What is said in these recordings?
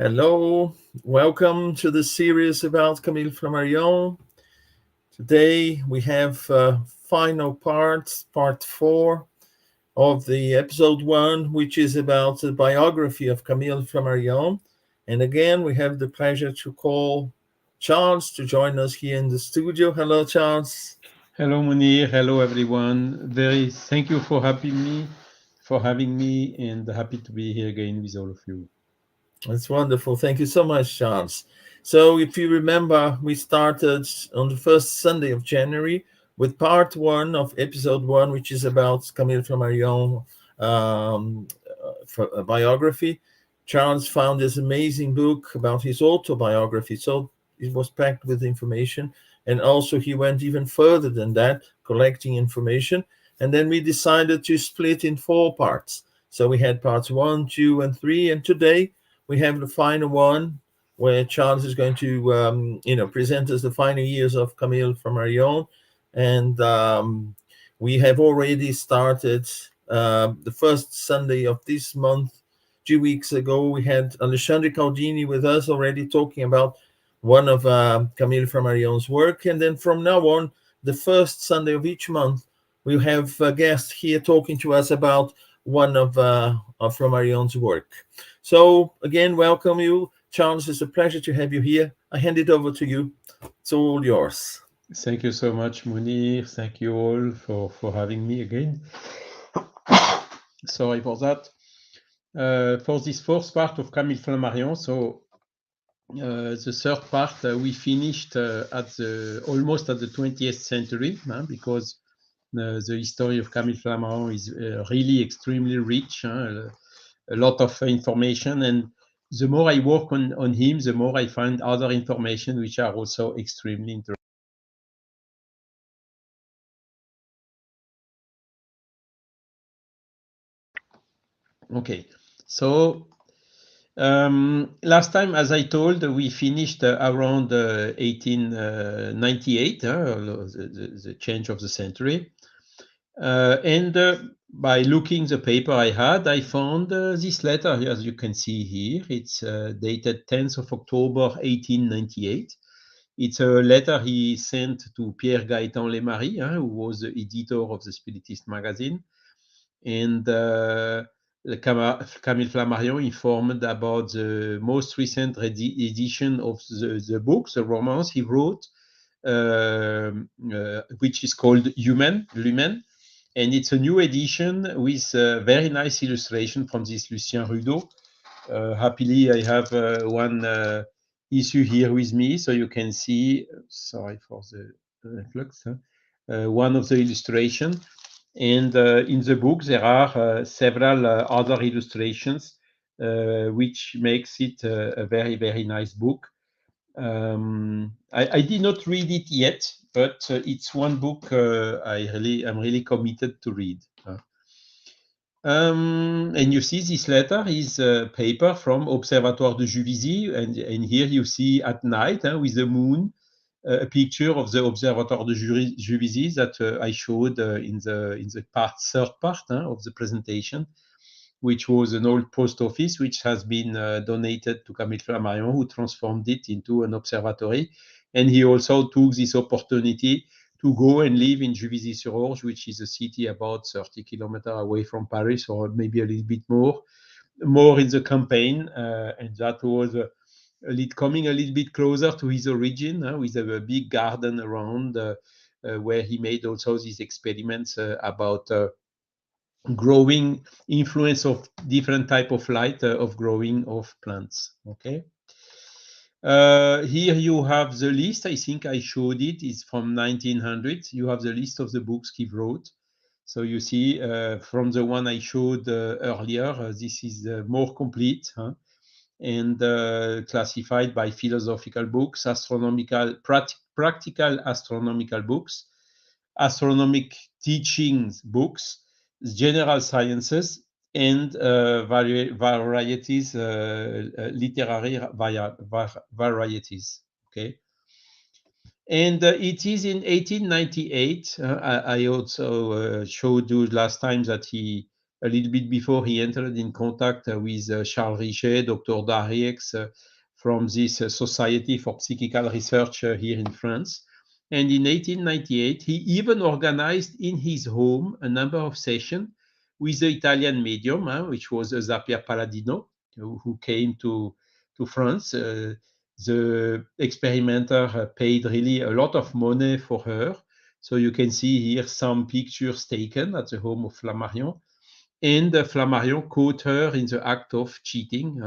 Hello, welcome to the series about Camille Flammarion. Today we have final part 4 of the episode 1, which is about the biography of Camille Flammarion. And again, we have the pleasure to call Charles to join us here in the studio. Hello, Charles. Hello, Munir. Hello, everyone. Thank you for having me, and happy to be here again with all of you. That's wonderful. Thank you so much, Charles. So, if you remember, we started on the first Sunday of January with part 1 of episode 1, which is about Camille Flammarion for a biography. Charles found this amazing book about his autobiography. So, it was packed with information. And also, he went even further than that, collecting information. And then we decided to split in 4 parts. So, we had parts 1, 2, and 3. And today, we have the final one where Charles is going to, present us the final years of Camille Flammarion. And we have already started the first Sunday of this month. 2 weeks ago, we had Alexandre Caldini with us already talking about one of Camille Flammarion's work. And then from now on, the first Sunday of each month, we'll have a guest here talking to us about one of Flammarion's work. So again, welcome you, Charles. It's a pleasure to have you here. I hand it over to you. It's all yours. Thank you so much, Munir. Thank you all for having me again. Sorry for that. For this fourth part of Camille Flammarion, so the third part we finished almost at the 20th century, because the history of Camille Flammarion is really extremely rich. A lot of information, and the more I work on him, the more I find other information which are also extremely interesting. Okay, so last time, as I told, we finished around 1898, the change of the century. And by looking the paper I had, I found this letter, as you can see here. It's dated 10th of October, 1898. It's a letter he sent to Pierre Gaëtan Lemarie, who was the editor of the Spiritist magazine. And Camille Flammarion informed about the most recent edition of the book, the romance he wrote, which is called Lumen. And it's a new edition with very nice illustration from this Lucien Rudeau. Happily, I have one issue here with me, so you can see, sorry for the reflux, one of the illustration. And in the book, there are several other illustrations, which makes it a very, very nice book. I did not read it yet, but it's one book I'm really committed to read. And you see this letter is a paper from Observatoire de Juvisy, and here you see at night with the moon a picture of the Observatoire de Juvisy that I showed in the third part of the presentation, which was an old post office which has been donated to Camille Flammarion, who transformed it into an observatory. And he also took this opportunity to go and live in Juvisy-sur-Orge, which is a city about 30 kilometers away from Paris, or maybe a little bit more in the campaign. And that was coming a little bit closer to his origin, with a big garden around, where he made also these experiments about growing influence of different type of light of growing of plants. Okay. Here you have the list. I think I showed it. It's from 1900. You have the list of the books he wrote. So you see from the one I showed earlier, this is more complete, and classified by philosophical books, practical astronomical books, astronomic teachings books, general sciences, and varieties, literary varieties. Okay. And it is in 1898. I also showed you last time that he a little bit before he entered in contact with Charles Richet, Dr. Dariex, from this Society for Psychical Research here in France. And in 1898, he even organized in his home a number of sessions with the Italian medium, which was Zappia Palladino, who came to France. The experimenter paid really a lot of money for her. So you can see here some pictures taken at the home of Flammarion. And Flammarion caught her in the act of cheating.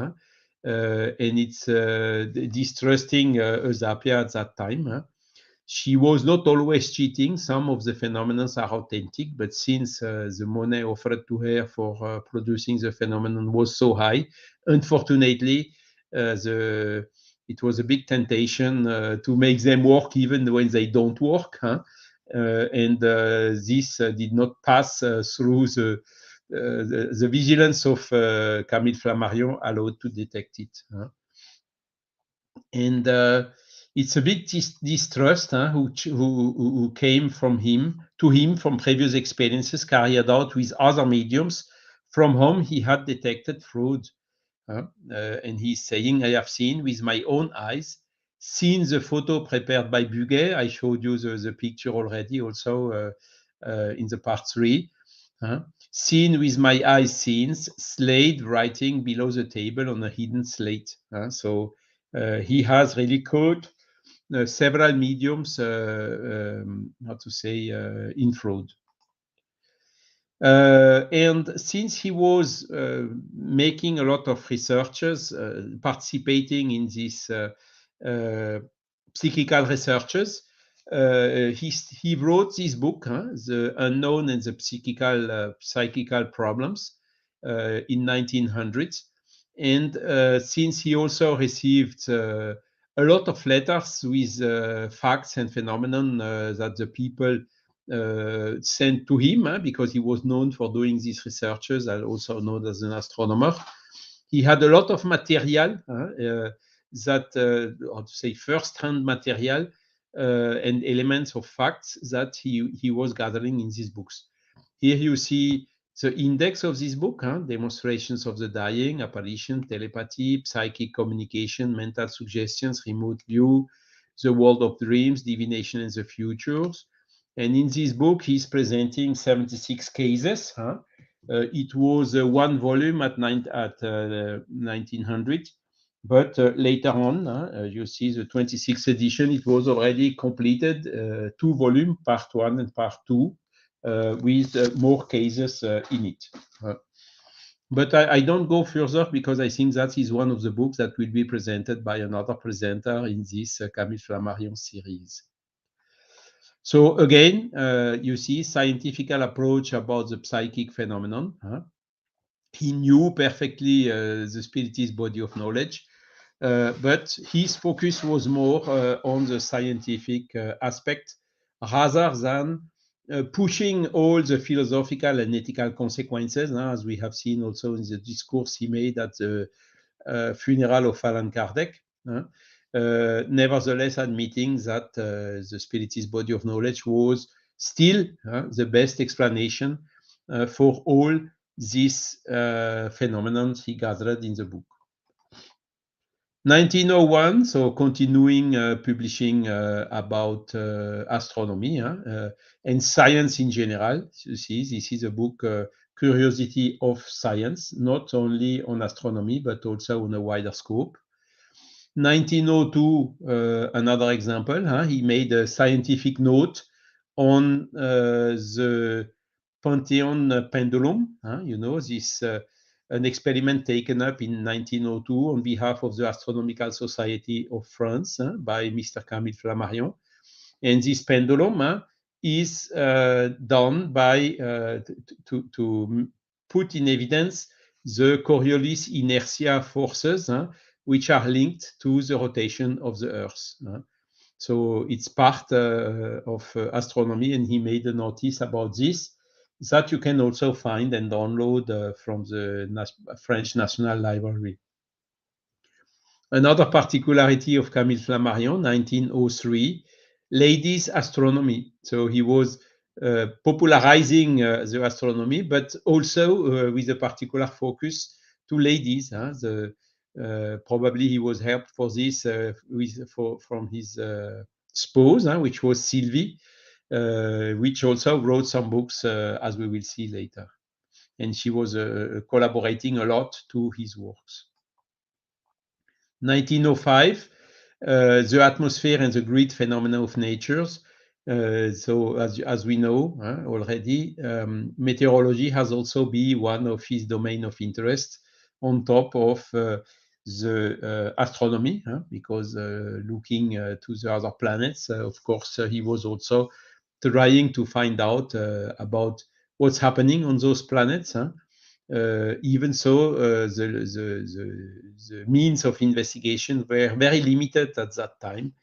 And it's distrusting Zappia at that time. She was not always cheating. Some of the phenomena are authentic, but since the money offered to her for producing the phenomenon was so high, unfortunately, it was a big temptation to make them work even when they don't work. And this did not pass through the vigilance of Camille Flammarion allowed to detect it. And it's a big distrust who came from him from previous experiences carried out with other mediums from whom he had detected fraud. And he's saying, I have seen with my own eyes, seen the photo prepared by Buguet. I showed you the picture already also in the part 3. Seen with my eyes scenes, Slade writing below the table on a hidden slate. So he has really caught several mediums, in fraud. And since he was making a lot of researches, participating in these psychical researches, he wrote this book, The Unknown and the Psychical Problems, in 1900. And since he also received a lot of letters with facts and phenomenon that the people sent to him, because he was known for doing these researches and also known as an astronomer. He had a lot of material first-hand material and elements of facts that he was gathering in these books. Here you see the index of this book, demonstrations of the dying, apparition, telepathy, psychic communication, mental suggestions, remote view, the world of dreams, divination and the futures. And in this book, he's presenting 76 cases. It was one volume at 1900, but later on, you see the 26th edition, it was already completed, 2 volumes, part 1 and part 2, with more cases in it. But I don't go further because I think that is one of the books that will be presented by another presenter in this Camille Flammarion series. So again, you see scientific approach about the psychic phenomenon. He knew perfectly the spiritist body of knowledge, but his focus was more on the scientific aspect rather than pushing all the philosophical and ethical consequences, as we have seen also in the discourse he made at the funeral of Allan Kardec. Nevertheless, admitting that the spiritist body of knowledge was still the best explanation for all these phenomena he gathered in the book. 1901, so continuing publishing about astronomy and science in general. You see, this is a book, Curiosity of Science, not only on astronomy, but also on a wider scope. 1902, another example, he made a scientific note on the Pantheon pendulum. You know, this an experiment taken up in 1902 on behalf of the Astronomical Society of France by Mr. Camille Flammarion. And this pendulum is done by to put in evidence the Coriolis inertia forces, which are linked to the rotation of the Earth. So it's part of astronomy, and he made a notice about this that you can also find and download from the French National Library. Another particularity of Camille Flammarion, 1903, ladies' astronomy. So he was popularizing the astronomy, but also with a particular focus to ladies. Probably he was helped for this from his spouse, which was Sylvie, which also wrote some books, as we will see later. And she was collaborating a lot to his works. 1905, the atmosphere and the great phenomena of natures. So as we know already, meteorology has also been one of his domain of interest on top of the astronomy, because looking to the other planets, of course, he was also trying to find out about what's happening on those planets. Even so, the means of investigation were very limited at that time.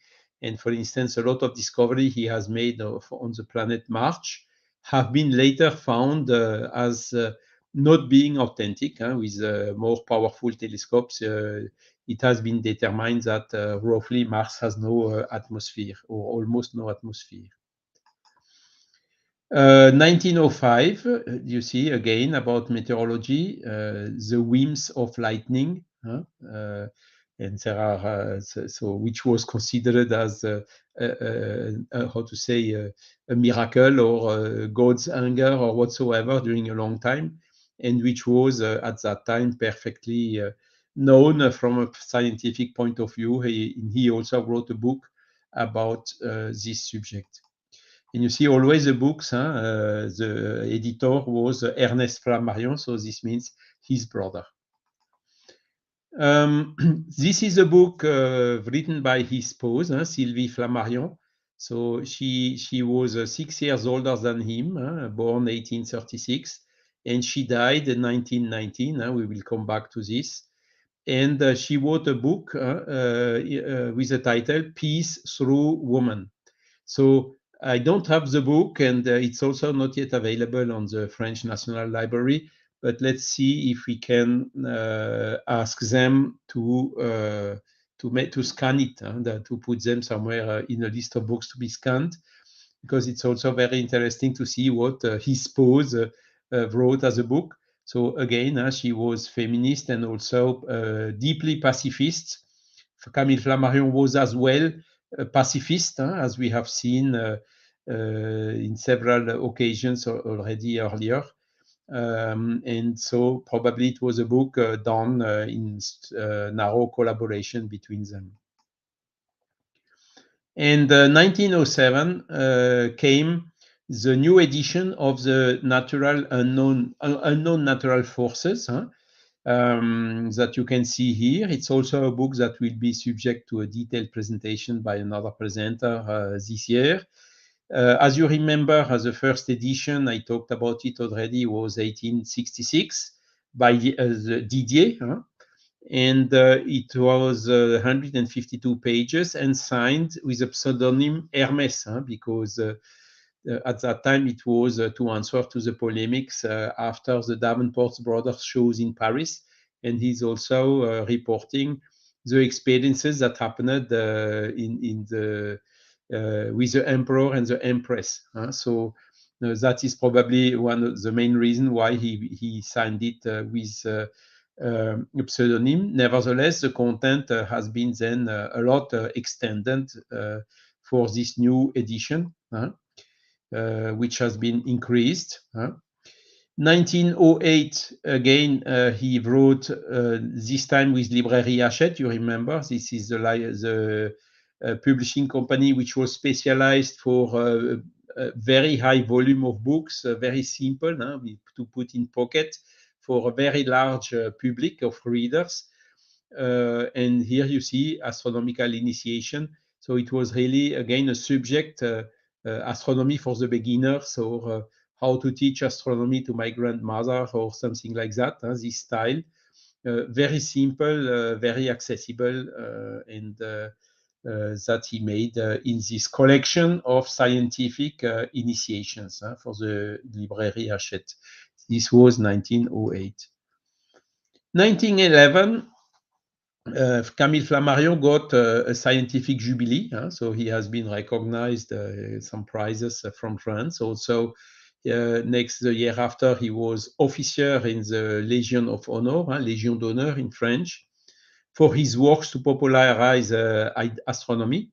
And for instance, a lot of discovery he has made on the planet Mars have been later found as not being authentic. With more powerful telescopes, it has been determined that roughly Mars has no atmosphere, or almost no atmosphere. 1905, you see again about meteorology, the whims of lightning, and there are so which was considered as how to say a miracle or God's anger or whatsoever during a long time, and which was at that time perfectly known from a scientific point of view. He also wrote a book about this subject. And you see always the books, the editor was Ernest Flammarion, so this means his brother. This is a book written by his spouse, Sylvie Flammarion. So she was 6 years older than him, born 1836, and she died in 1919. We will come back to this. And she wrote a book with the title Peace Through Woman. So I don't have the book, and it's also not yet available on the French National Library. But let's see if we can ask them to scan it, to put them somewhere in a list of books to be scanned, because it's also very interesting to see what his spouse wrote as a book. So again, she was feminist and also deeply pacifist. Camille Flammarion was as well a pacifist, as we have seen in several occasions already earlier. And so probably it was a book done in narrow collaboration between them. And 1907 came the new edition of the unknown natural forces, that you can see here. It's also a book that will be subject to a detailed presentation by another presenter this year. As you remember, as the first edition, I talked about it already, was 1866 by Didier, and it was 152 pages and signed with a pseudonym Hermès, because at that time it was to answer to the polemics after the Davenport brothers shows in Paris, and he's also reporting the experiences that happened in the with the emperor and the empress. So that is probably one of the main reasons why he signed it with a pseudonym. Nevertheless, the content has been then a lot extended for this new edition, which has been increased. 1908, again, he wrote, this time with Librairie Hachette. You remember, this is the publishing company which was specialized for a very high volume of books, very simple to put in pocket for a very large public of readers. And here you see astronomical initiation. So it was really, again, a subject, astronomy for the beginners, or how to teach astronomy to my grandmother, or something like that, this style. Very simple, very accessible, and that he made in this collection of scientific initiations for the Librairie Hachette. This was 1908. 1911, Camille Flammarion got a scientific jubilee, so he has been recognized some prizes from France. Also, the year after, he was officer in the Légion of Honor, Légion d'honneur in French, for his works to popularize astronomy.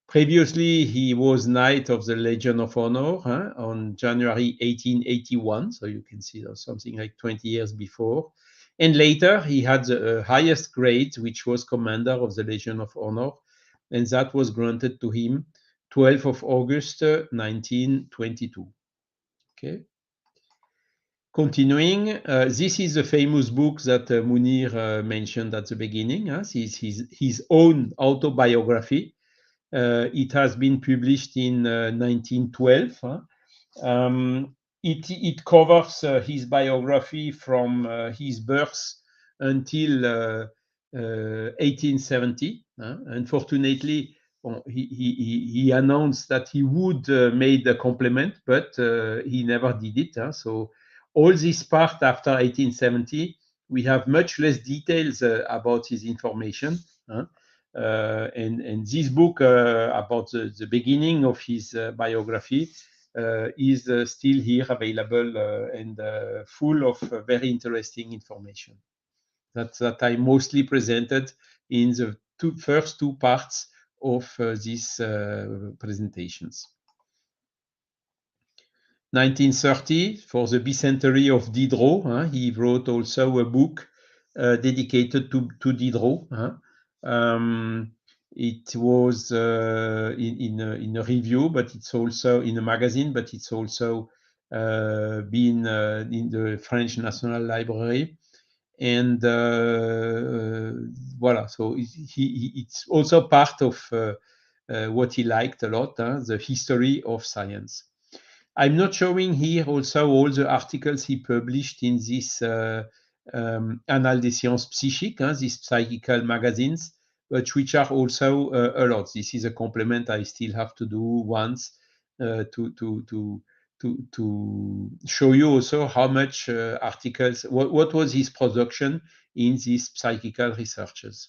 Previously, he was Knight of the Legion of Honor on January 1881, so you can see something like 20 years before. And later, he had the highest grade, which was Commander of the Legion of Honor, and that was granted to him 12th of August 1922. Okay. Continuing, this is the famous book that Munir mentioned at the beginning. This is his own autobiography. It has been published in 1912. It covers his biography from his birth until 1870. Unfortunately, he announced that he would make a complement, but he never did it. So all this part after 1870, we have much less details about his information. And this book about the beginning of his biography is still here available and full of very interesting information that I mostly presented in the first two parts of these presentations. 1930, for the bicentenary of Diderot, he wrote also a book dedicated to Diderot. It was in a review, but it's also in a magazine, but it's also been in the French National Library. And voilà, so it's also part of what he liked a lot, the history of science. I'm not showing here also all the articles he published in this Annales des Sciences Psychiques, these psychical magazines, but which are also a lot. This is a complement I still have to do once to show you also how much articles, what was his production in these psychical researches.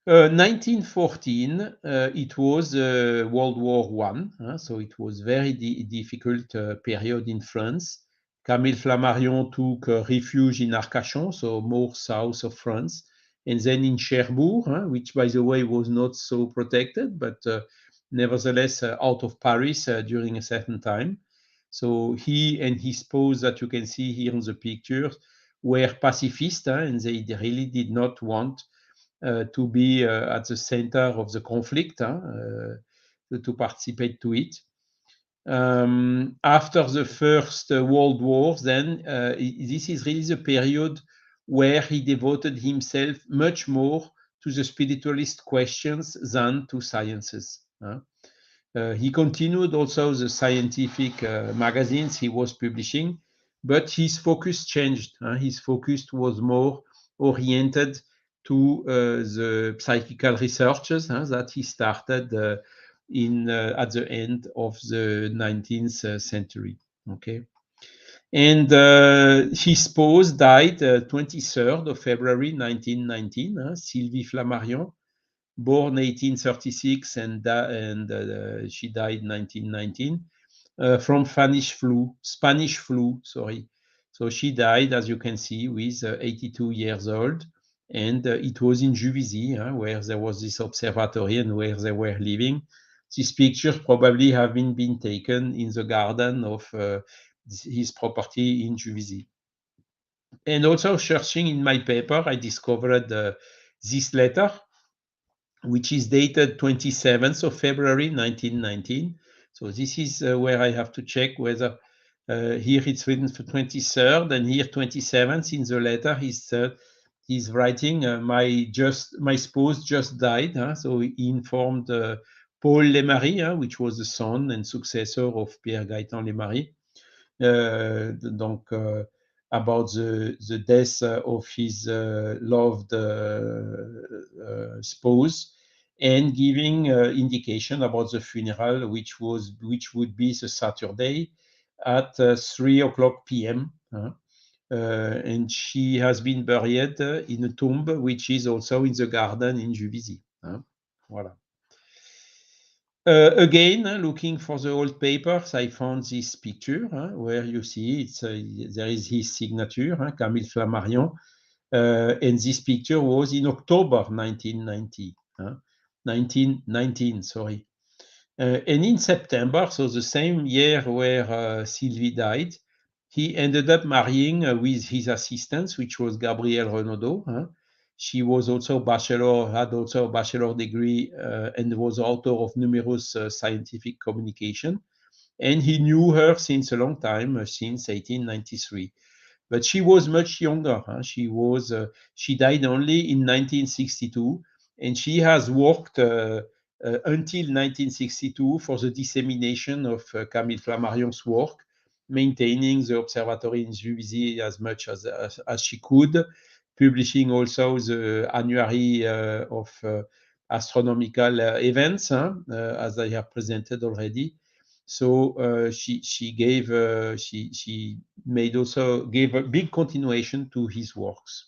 1914, it was World War I, so it was very difficult period in France. Camille Flammarion took refuge in Arcachon, so more south of France, and then in Cherbourg, which, by the way, was not so protected, but nevertheless out of Paris during a certain time. So he and his spouse that you can see here in the pictures were pacifist, and they really did not want to be at the center of the conflict, to participate to it. After the First World War, then this is really the period where he devoted himself much more to the spiritualist questions than to sciences. He continued also the scientific magazines he was publishing, but his focus changed. His focus was more oriented to the psychical researches that he started at the end of the 19th century. Okay, and his spouse died 23rd of February 1919, Sylvie Flammarion, born 1836 and she died 1919 from Spanish flu. Sorry. So she died, as you can see, with 82 years old, and it was in Juvisy, where there was this observatory and where they were living. These pictures probably have been taken in the garden of his property in Juvisy. And also searching in my paper, I discovered this letter, which is dated 27th of February 1919. So this is where I have to check whether here it's written for 23rd and here 27th in the letter. He's writing, my spouse just died. So he informed Paul Lemarie, which was the son and successor of Pierre Gaëtan Lemarie. Donc, about the death of his loved spouse, and giving indication about the funeral, which would be the Saturday at 3 o'clock p.m. and she has been buried in a tomb which is also in the garden in Juvisy. Voilà. Again, looking for the old papers, I found this picture where you see there is his signature, Camille Flammarion, and this picture was in October 1919, sorry. And in September, so the same year where Sylvie died, he ended up marrying with his assistant, which was Gabrielle Renaudot. She was also had also a bachelor degree and was author of numerous scientific communication. And he knew her since a long time, since 1893. But she was much younger. She died only in 1962, and she has worked until 1962 for the dissemination of Camille Flammarion's work, maintaining the observatory in Juvisy as much as she could, publishing also the annuary of astronomical events, as I have presented already. So she made also gave a big continuation to his works.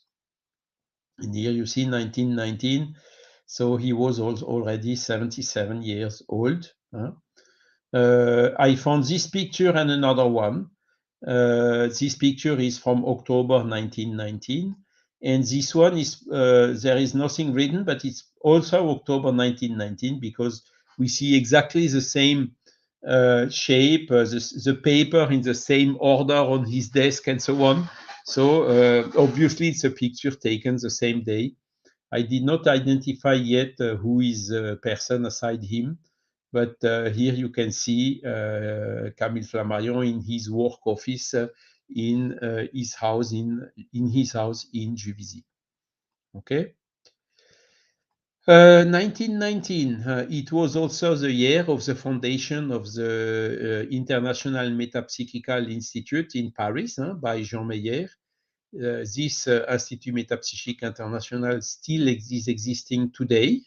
And here you see 1919, so he was already 77 years old. I found this picture and another one. This picture is from October 1919, and this one is there is nothing written, but it's also October 1919 because we see exactly the same shape, the paper in the same order on his desk and so on. So obviously it's a picture taken the same day. I did not identify yet who is the person aside him, but here you can see Camille Flammarion in his work office in his house in Juvisy. Okay. 1919, it was also the year of the foundation of the International Metapsychical Institute in Paris by Jean Meyer. This Institut Métapsychique International still is existing today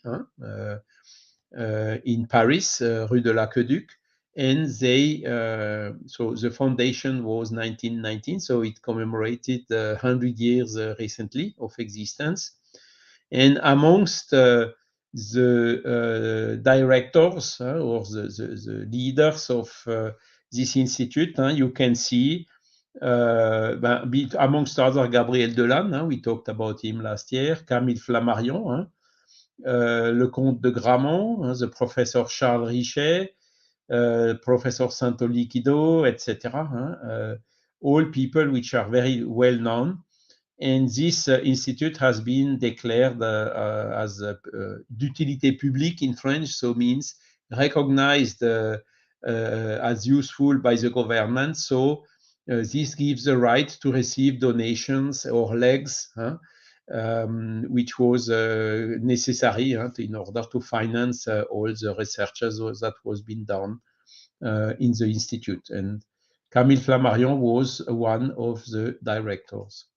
in Paris, Rue de l'Aqueduc. And so the foundation was 1919, so it commemorated 100 years recently of existence. And amongst the directors or the leaders of this institute, you can see, amongst others, Gabriel Delanne, we talked about him last year, Camille Flammarion, le comte de Gramont, the Professor Charles Richet, Professor Santo-Liquido, etc. All people which are very well known. And this institute has been declared as d'utilité publique in French, so means recognized as useful by the government. So this gives the right to receive donations or legs, which was necessary in order to finance all the researches that was being done in the institute. And Camille Flammarion was one of the directors.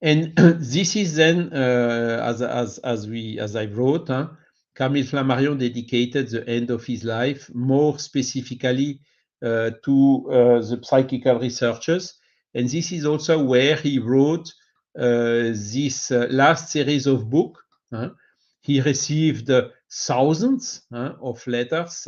And this is then, as I wrote, Camille Flammarion dedicated the end of his life more specifically to the psychical researchers. And this is also where he wrote this last series of books. He received thousands of letters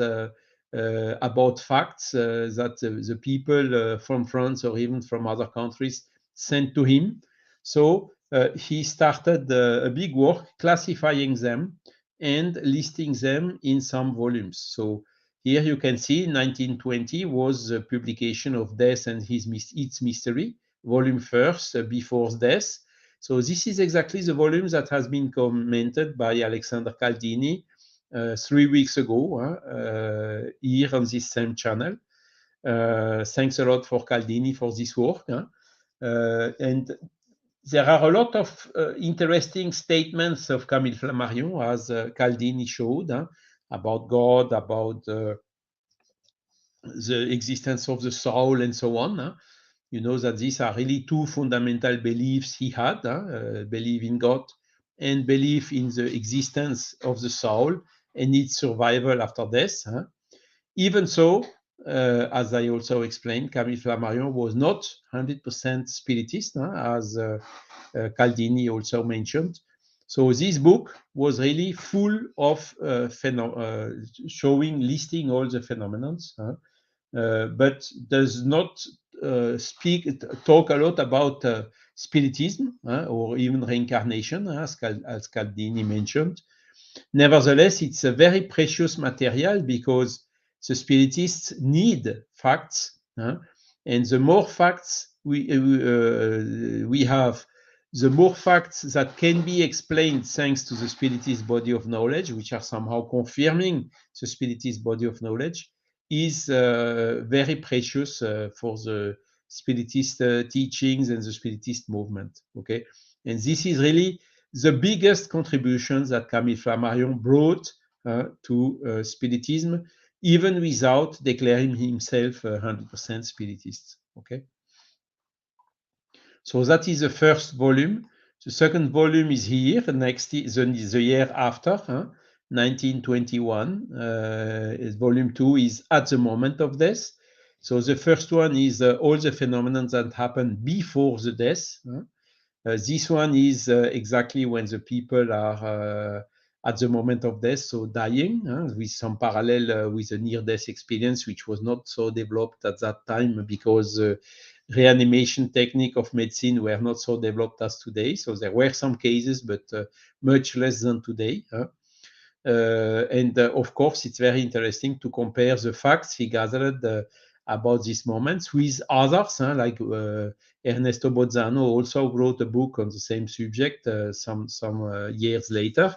about facts that the people from France or even from other countries sent to him. So he started a big work classifying them and listing them in some volumes. So here you can see 1920 was the publication of Death and Its Mystery, volume first, Before Death. So this is exactly the volume that has been commented by Alexander Caldini 3 weeks ago here on this same channel. Thanks a lot for Caldini for this work. And there are a lot of interesting statements of Camille Flammarion, as Caldini showed, about God, about the existence of the soul, and so on. You know that these are really two fundamental beliefs he had, belief in God and belief in the existence of the soul and its survival after death. Even so, as I also explained, Camille Flammarion was not 100% Spiritist, as Caldini also mentioned. So this book was really full of showing, listing all the phenomena, but does not talk a lot about Spiritism or even reincarnation, as Caldini mentioned. Nevertheless, it's a very precious material because the Spiritists need facts, and the more facts we have, the more facts that can be explained thanks to the Spiritist body of knowledge, which are somehow confirming the Spiritist body of knowledge, is very precious for the Spiritist teachings and the Spiritist movement. Okay, and this is really the biggest contributions that Camille Flammarion brought to Spiritism, even without declaring himself 100% Spiritist. Okay, so that is the first volume. The second volume is here, the year after, 1921. Volume 2 is At the Moment of Death. So the first one is all the phenomena that happen before the death. This one is exactly when the people are at the moment of death, so dying, with some parallel with a near-death experience, which was not so developed at that time because reanimation technique of medicine were not so developed as today. So there were some cases, but much less than today. And of course, it's very interesting to compare the facts he gathered about these moments with others, like Ernesto Bozzano also wrote a book on the same subject some years later,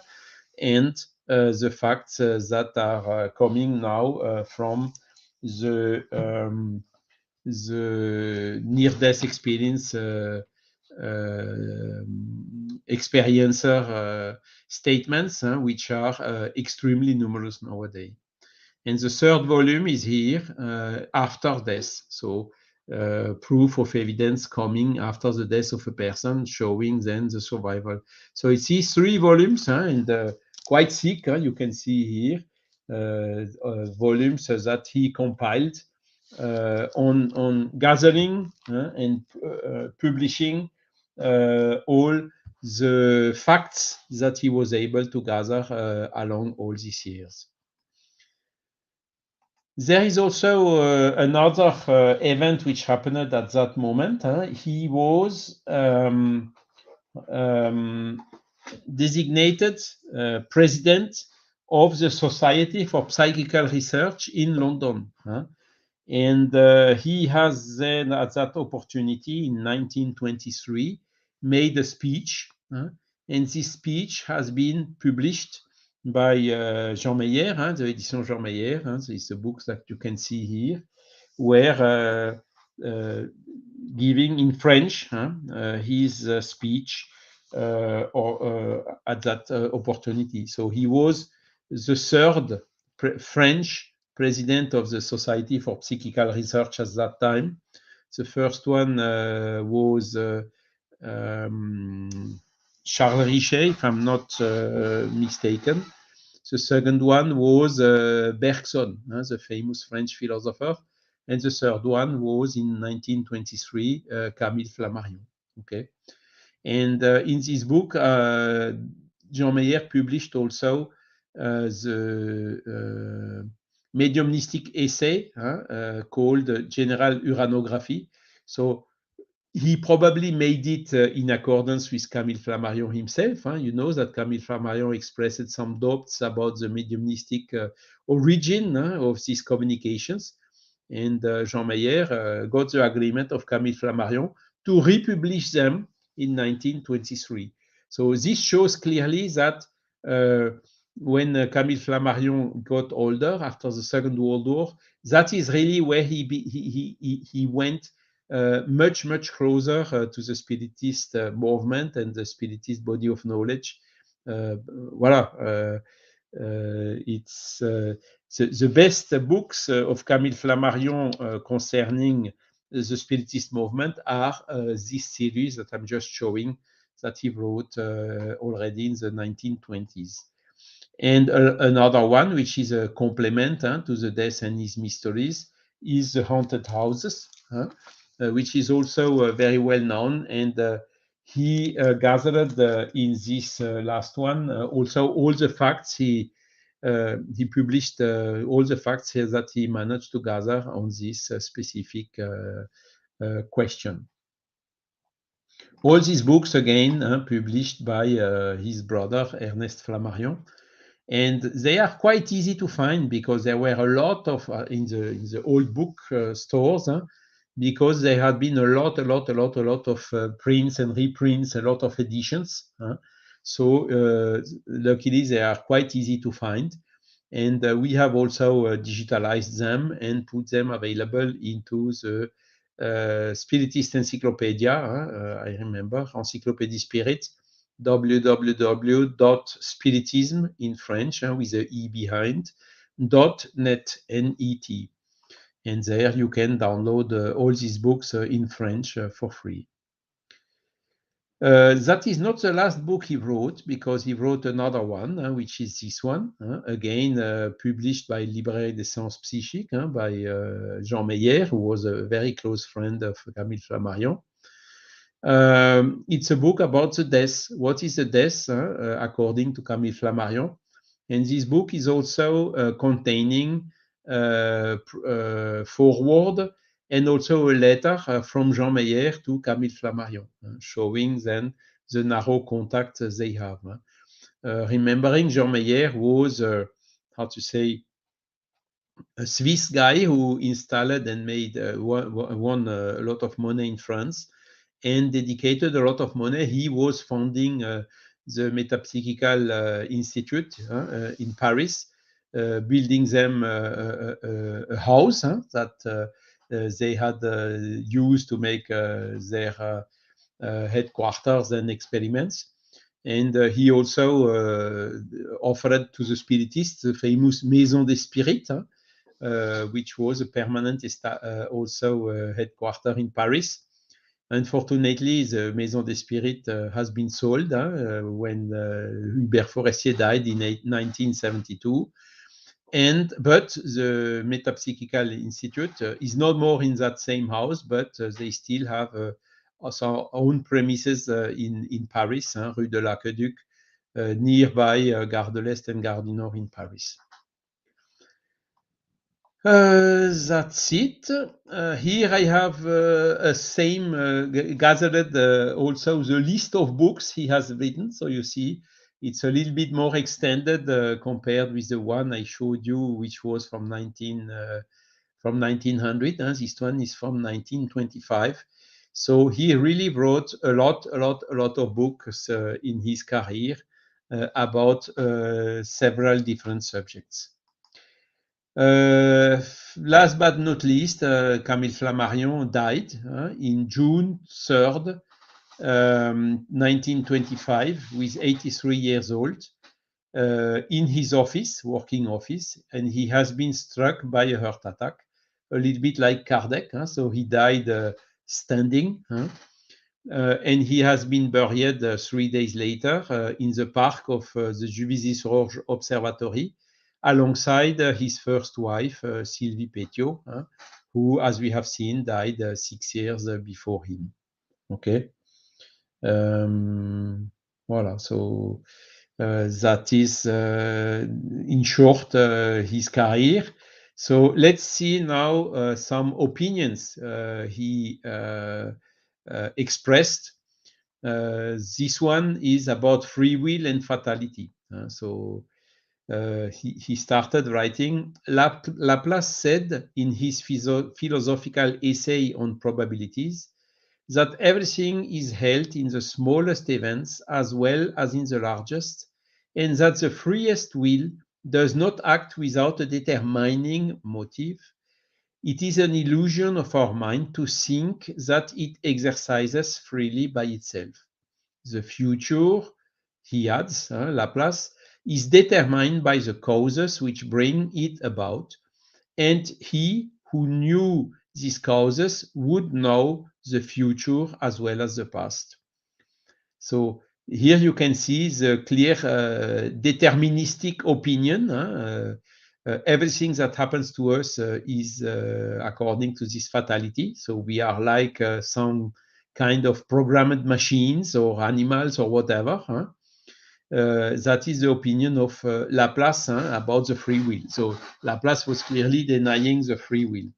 and the facts that are coming now from the near-death experience experiencer statements, which are extremely numerous nowadays. And the third volume is here, after death. So proof of evidence coming after the death of a person, showing then the survival. So it's these 3 volumes, and quite thick, you can see here, volumes that he compiled on gathering and publishing all the facts that he was able to gather along all these years. There is also another event which happened at that moment. He was designated president of the Society for Psychical Research in London. And he has then, at that opportunity in 1923, made a speech. And this speech has been published by Jean Meyer, the Edition Jean Meyer. It's a book that you can see here, where giving in French his speech at that opportunity. So he was the third French president of the Society for Psychical Research at that time. The first one was Charles Richet, if I'm not mistaken. The second one was Bergson, the famous French philosopher. And the third one was in 1923, Camille Flammarion. Okay. And in this book, Jean Meyer published also the mediumistic essay called General Uranography. So he probably made it in accordance with Camille Flammarion himself. You know that Camille Flammarion expressed some doubts about the mediumistic origin of these communications. And Jean Meyer got the agreement of Camille Flammarion to republish them in 1923. So this shows clearly that when Camille Flammarion got older after the Second World War, that is really where he went much closer to the Spiritist movement and the Spiritist body of knowledge. It's the best books of Camille Flammarion concerning the Spiritist movement are this series that I'm just showing that he wrote already in the 1920s. And another one, which is a complement to the Death and His Mysteries, is the haunted houses, which is also very well known. And he gathered in this last one also all the facts. He published all the facts here that he managed to gather on this specific question. All these books again published by his brother Ernest Flammarion, and they are quite easy to find because there were a lot of in the old book stores, because there had been a lot of prints and reprints, a lot of editions. So luckily they are quite easy to find, and we have also digitalized them and put them available into the Spiritist Encyclopedia. I remember Encyclopédie Spirit, www.spiritism in French with a E behind, .net, N-E-T. And there you can download all these books in French for free. That is not the last book he wrote, because he wrote another one, which is this one, again published by Librairie des Sciences Psychiques, by Jean Meyer, who was a very close friend of Camille Flammarion. It's a book about the death. What is the death, according to Camille Flammarion? And this book is also containing forward and also a letter from Jean Meyer to Camille Flammarion, showing then the narrow contact they have. Remembering Jean Meyer was, how to say, a Swiss guy who installed and made won a lot of money in France and dedicated a lot of money. He was founding the Metapsychical Institute in Paris, building them a house that they had used to make their headquarters and experiments. And he also offered to the Spiritists the famous Maison des Spirites, which was a permanent also headquarter in Paris. Unfortunately, the Maison des Spirites has been sold when Hubert Forestier died in 1972. But the Metapsychical Institute is not more in that same house, but they still have also own premises in Paris, Rue de l'Aqueduc, nearby Gare de l'Est and Gare du Nord in Paris. That's it. Here I have a same gathered also the list of books he has written. So you see, it's a little bit more extended compared with the one I showed you, which was from 1900. This one is from 1925. So he really wrote a lot of books in his career about several different subjects. Last but not least, Camille Flammarion died in June 3rd, 1925, with 83 years old, in his office, working office, and he has been struck by a heart attack, a little bit like Kardec. So he died standing, and he has been buried 3 days later in the park of the Juvisy-sur-Orge Observatory, alongside his first wife, Sylvie Petiot, who, as we have seen, died 6 years before him. Okay. Voilà. So that is, in short, his career. So let's see now some opinions he expressed. This one is about free will and fatality. So he started writing. Laplace said in his philosophical essay on probabilities that everything is held in the smallest events as well as in the largest, and that the freest will does not act without a determining motive. It is an illusion of our mind to think that it exercises freely by itself. The future, he adds, Laplace, is determined by the causes which bring it about, and he who knew these causes would know the future as well as the past. So here you can see the clear deterministic opinion everything that happens to us is according to this fatality. So we are like some kind of programmed machines or animals or whatever. That is the opinion of Laplace about the free will. So Laplace was clearly denying the free will.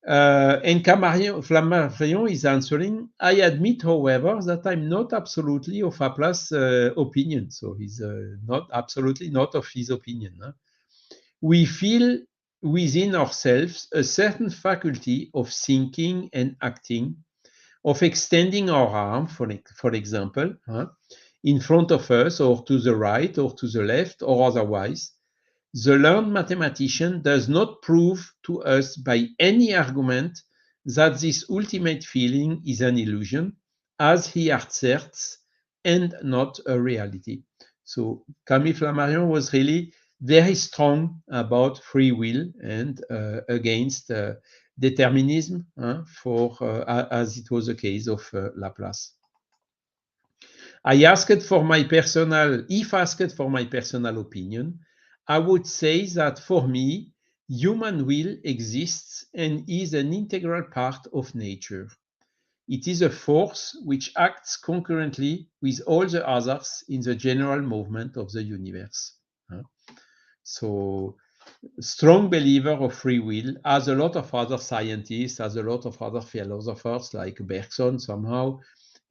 And Flammarion is answering, I admit, however, that I'm not absolutely of Laplace's opinion. So he's not absolutely not of his opinion. We feel within ourselves a certain faculty of thinking and acting, of extending our arm, for example, in front of us or to the right or to the left or otherwise. The learned mathematician does not prove to us by any argument that this ultimate feeling is an illusion, as he asserts, and not a reality. So Camille Flammarion was really very strong about free will and against determinism, as it was the case of Laplace. If asked for my personal opinion, I would say that for me, human will exists and is an integral part of nature. It is a force which acts concurrently with all the others in the general movement of the universe. So, strong believer of free will, as a lot of other scientists, as a lot of other philosophers like Bergson somehow,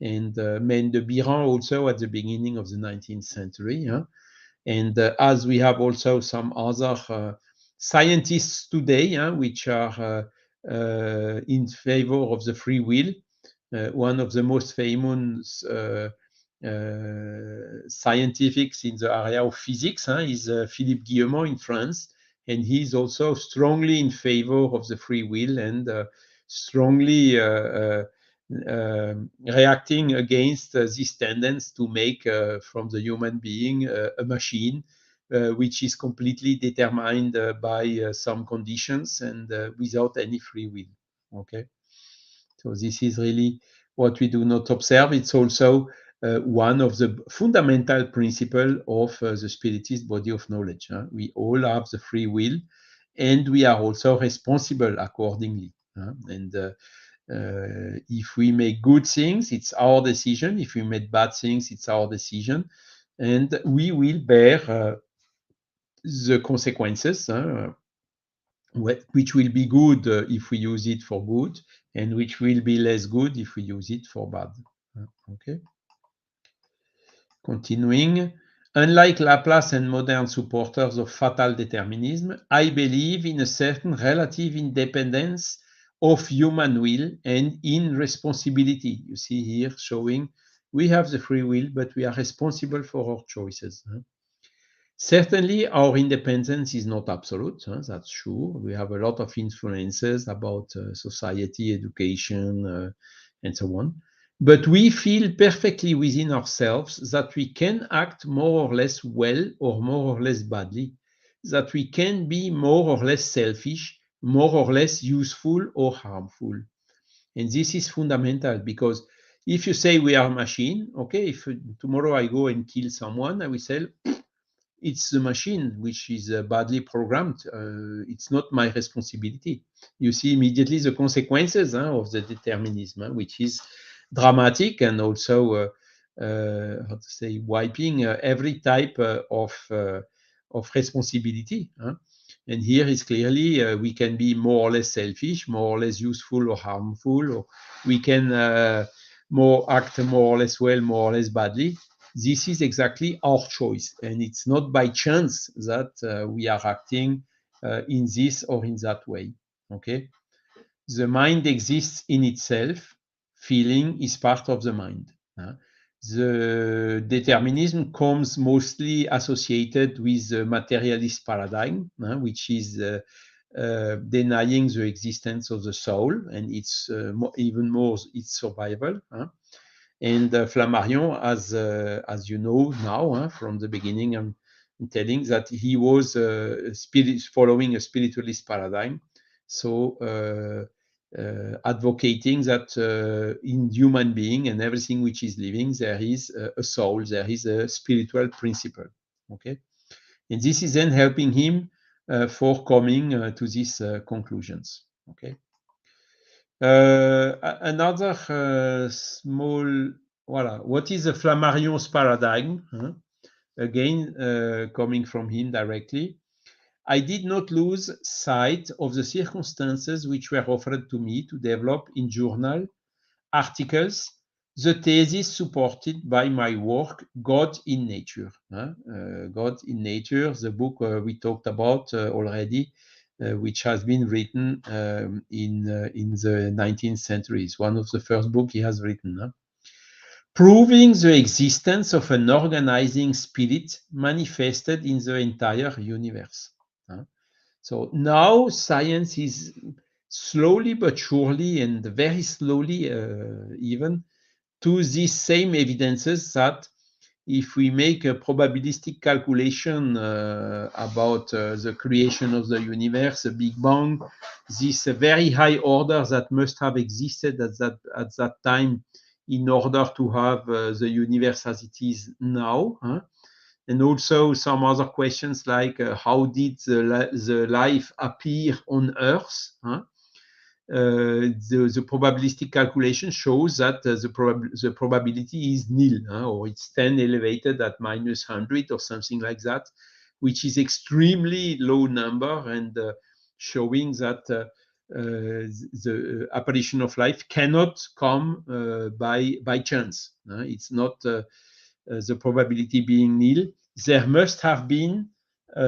and Maine de Biran also at the beginning of the 19th century. And as we have also some other scientists today, which are in favor of the free will. One of the most famous scientists in the area of physics is Philippe Guillemot in France, and he's also strongly in favor of the free will and strongly reacting against this tendency to make from the human being a machine which is completely determined by some conditions and without any free will. Okay, so this is really what we do not observe. It's also one of the fundamental principles of the Spiritist body of knowledge. We all have the free will, and we are also responsible accordingly. And if we make good things, it's our decision. If we make bad things, it's our decision. And we will bear the consequences, which will be good if we use it for good, and which will be less good if we use it for bad. Okay. Continuing. Unlike Laplace and modern supporters of fatal determinism, I believe in a certain relative independence of human will and in responsibility. You see here showing we have the free will, but we are responsible for our choices. Certainly, our independence is not absolute, that's true. We have a lot of influences about society, education, and so on. But we feel perfectly within ourselves that we can act more or less well or more or less badly, that we can be more or less selfish, more or less useful or harmful. And this is fundamental because if you say we are a machine, okay, if tomorrow I go and kill someone, I will say, it's the machine which is badly programmed. It's not my responsibility. You see immediately the consequences of the determinism, which is dramatic and also, how to say, wiping every type of responsibility. And here is clearly we can be more or less selfish, more or less useful or harmful, or we can act more or less well, more or less badly. This is exactly our choice, and it's not by chance that we are acting in this or in that way. Okay, the mind exists in itself. Feeling is part of the mind. The determinism comes mostly associated with the materialist paradigm, which is denying the existence of the soul and its even more its survival. And Flammarion, as you know now, from the beginning, I'm telling that he was following a spiritualist paradigm, so advocating that in human being and everything which is living, there is a soul, there is a spiritual principle. Okay, And this is then helping him for coming to these conclusions. Okay. Another small, voilà, what is the Flammarion's paradigm? Huh? Again, coming from him directly. I did not lose sight of the circumstances which were offered to me to develop in journal articles the thesis supported by my work, God in Nature. God in Nature, the book we talked about already, which has been written in the 19th century. It's one of the first books he has written. Proving the existence of an organizing spirit manifested in the entire universe. So now science is slowly but surely, and very slowly even, to these same evidences that if we make a probabilistic calculation about the creation of the universe, a Big Bang, this very high order that must have existed at that time in order to have the universe as it is now. And also some other questions like how did the life appear on Earth? The probabilistic calculation shows that the probability is nil, or it's 10 elevated at minus 100 or something like that, which is extremely low number, and showing that the apparition of life cannot come by chance. It's not the probability being nil. There must have been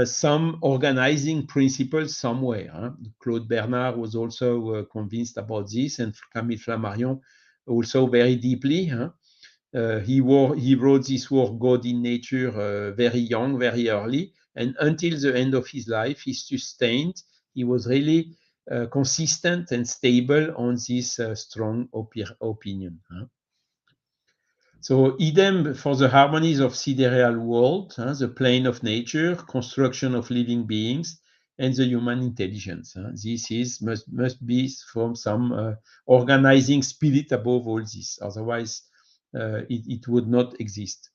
some organizing principles somewhere. Claude Bernard was also convinced about this, and Camille Flammarion also very deeply. He wrote this work, God in Nature, very young, very early, and until the end of his life, he sustained. He was really consistent and stable on this strong opinion. So idem for the harmonies of sidereal world, the plane of nature, construction of living beings, and the human intelligence. This must be from some organizing spirit above all this. Otherwise, it would not exist.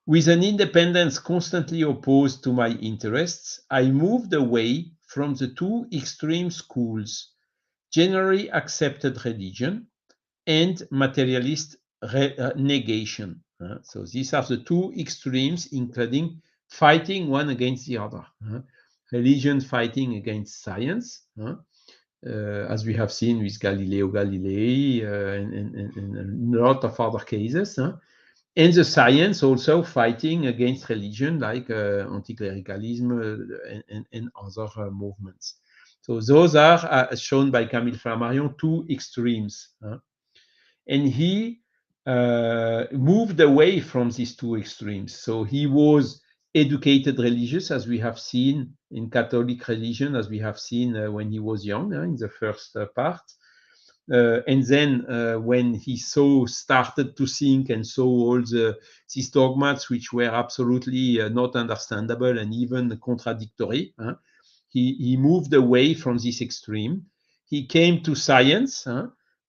With an independence constantly opposed to my interests, I moved away from the two extreme schools, generally accepted religion and materialist negation. So these are the two extremes, including fighting one against the other. Religion fighting against science, as we have seen with Galileo Galilei and a lot of other cases. And the science also fighting against religion, like anti-clericalism and other movements. So those are shown by Camille Flammarion, two extremes. And he moved away from these two extremes. So he was educated religious, as we have seen in Catholic religion, as we have seen when he was young in the first part. And then when he started to think and saw all these dogmas which were absolutely not understandable and even contradictory, he moved away from this extreme. He came to science,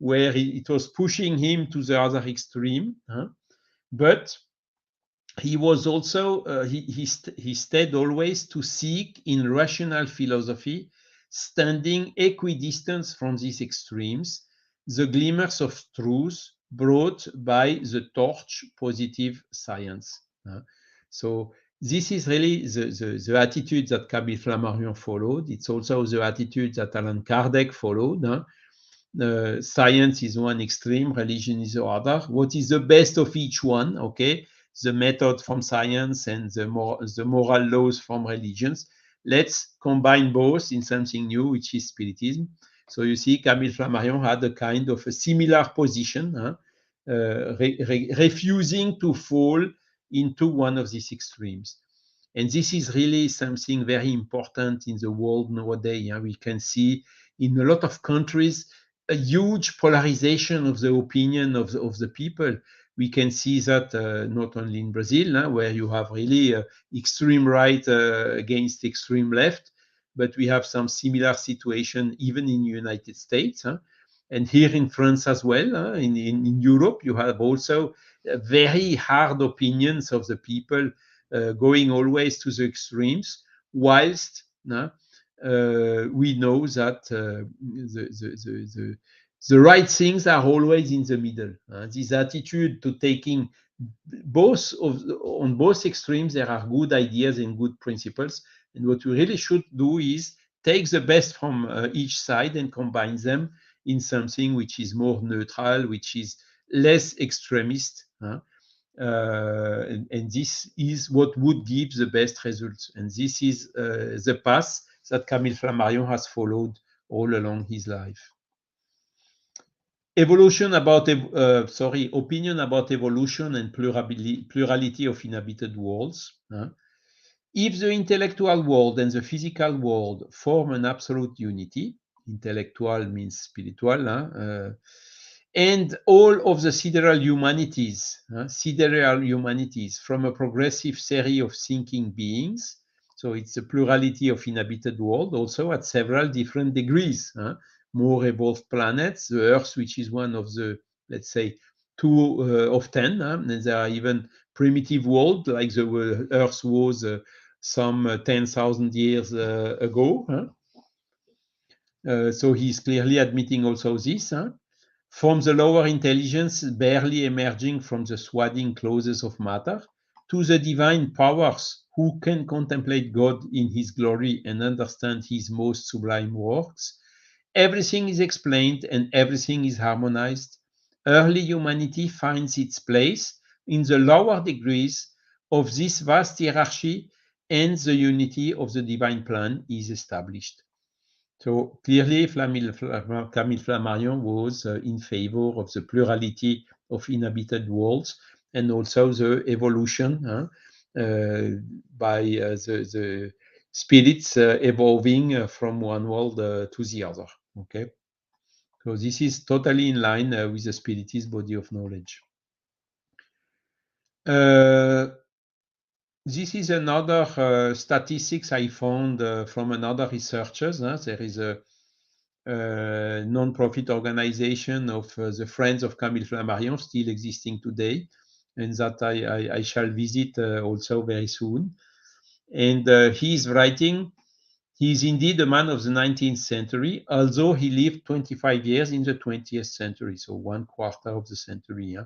where it was pushing him to the other extreme, but he was also he stayed always to seek in rational philosophy, standing equidistant from these extremes, the glimmers of truth brought by the torch positive science. So this is really the attitude that Camille Flammarion followed. It's also the attitude that Allan Kardec followed. Science is one extreme, religion is the other. What is the best of each one? Okay, the method from science and the moral laws from religions. Let's combine both in something new, which is Spiritism. So you see, Camille Flammarion had a kind of a similar position, refusing to fall into one of these extremes. And this is really something very important in the world nowadays. We can see in a lot of countries a huge polarization of the opinion of the people. We can see that not only in Brazil, where you have really extreme right against extreme left, but we have some similar situation even in the United States. And here in France as well, in Europe, you have also very hard opinions of the people going always to the extremes, whilst we know that the right things are always in the middle. This attitude to taking on both extremes, there are good ideas and good principles. And what we really should do is take the best from each side and combine them in something which is more neutral, which is less extremist. And this is what would give the best results. And this is the path that Camille Flammarion has followed all along his life. Opinion about evolution and plurality of inhabited worlds. If the intellectual world and the physical world form an absolute unity, intellectual means spiritual, and all of the sidereal humanities from a progressive series of thinking beings, so it's a plurality of inhabited world also at several different degrees. More evolved planets, the Earth, which is one of the, let's say, 2 of 10, and there are even primitive world, like the Earth was some 10,000 years ago. So he's clearly admitting also this. From the lower intelligence barely emerging from the swaddling clothes of matter, to the divine powers who can contemplate God in his glory and understand his most sublime works, everything is explained and everything is harmonized. Early humanity finds its place in the lower degrees of this vast hierarchy, and the unity of the divine plan is established. So clearly, Camille Flammarion was in favor of the plurality of inhabited worlds and also the evolution by the spirits evolving from one world to the other. Okay, so this is totally in line with the Spiritist body of knowledge. This is another statistics I found from another researchers. There is a non-profit organization of the Friends of Camille Flammarion still existing today, and that I shall visit also very soon. And he's writing, he's indeed a man of the 19th century, although he lived 25 years in the 20th century, so 1/4 of the century.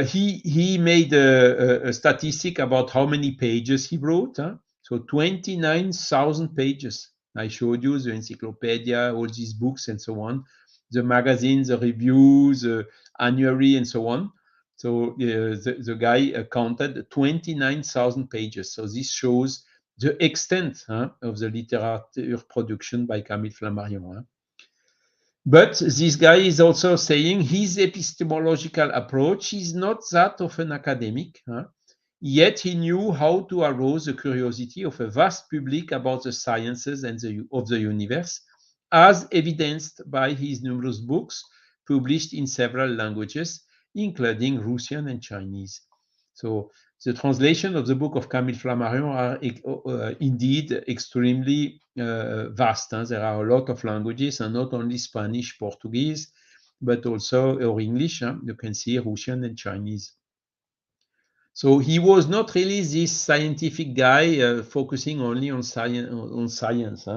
He made a statistic about how many pages he wrote. So 29,000 pages. I showed you the encyclopedia, all these books and so on, the magazines, the reviews, the annuary and so on. So the guy counted 29,000 pages. So this shows the extent of the literature production by Camille Flammarion. But this guy is also saying his epistemological approach is not that of an academic, yet he knew how to arouse the curiosity of a vast public about the sciences and of the universe, as evidenced by his numerous books published in several languages, including Russian and Chinese. So the translation of the book of Camille Flammarion are indeed extremely vast. There are a lot of languages, and not only Spanish, Portuguese, but also or English. You can see Russian and Chinese. So he was not really this scientific guy focusing only on science.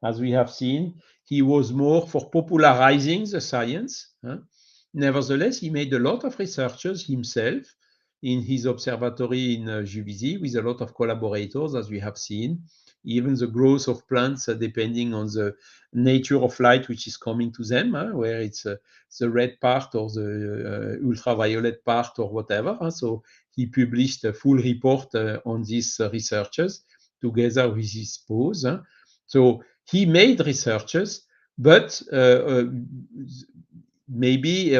As we have seen, he was more for popularizing the science. Nevertheless, he made a lot of researches himself in his observatory in Juvisy with a lot of collaborators, as we have seen. Even the growth of plants depending on the nature of light which is coming to them, where it's the red part or the ultraviolet part or whatever. So he published a full report on these researches together with his spouse. So he made researches, but maybe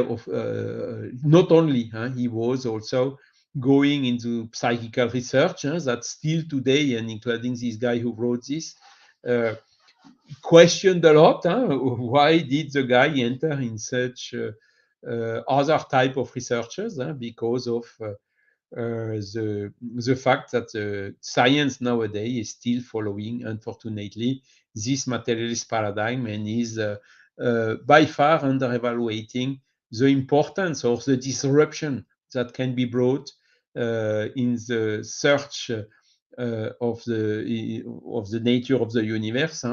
not only. He was also going into psychical research that still today, and including this guy who wrote this, questioned a lot. Why did the guy enter in such other type of researches? Because of the fact that science nowadays is still following, unfortunately, this materialist paradigm and is by far under-evaluating the importance of the disruption that can be brought in the search of the nature of the universe,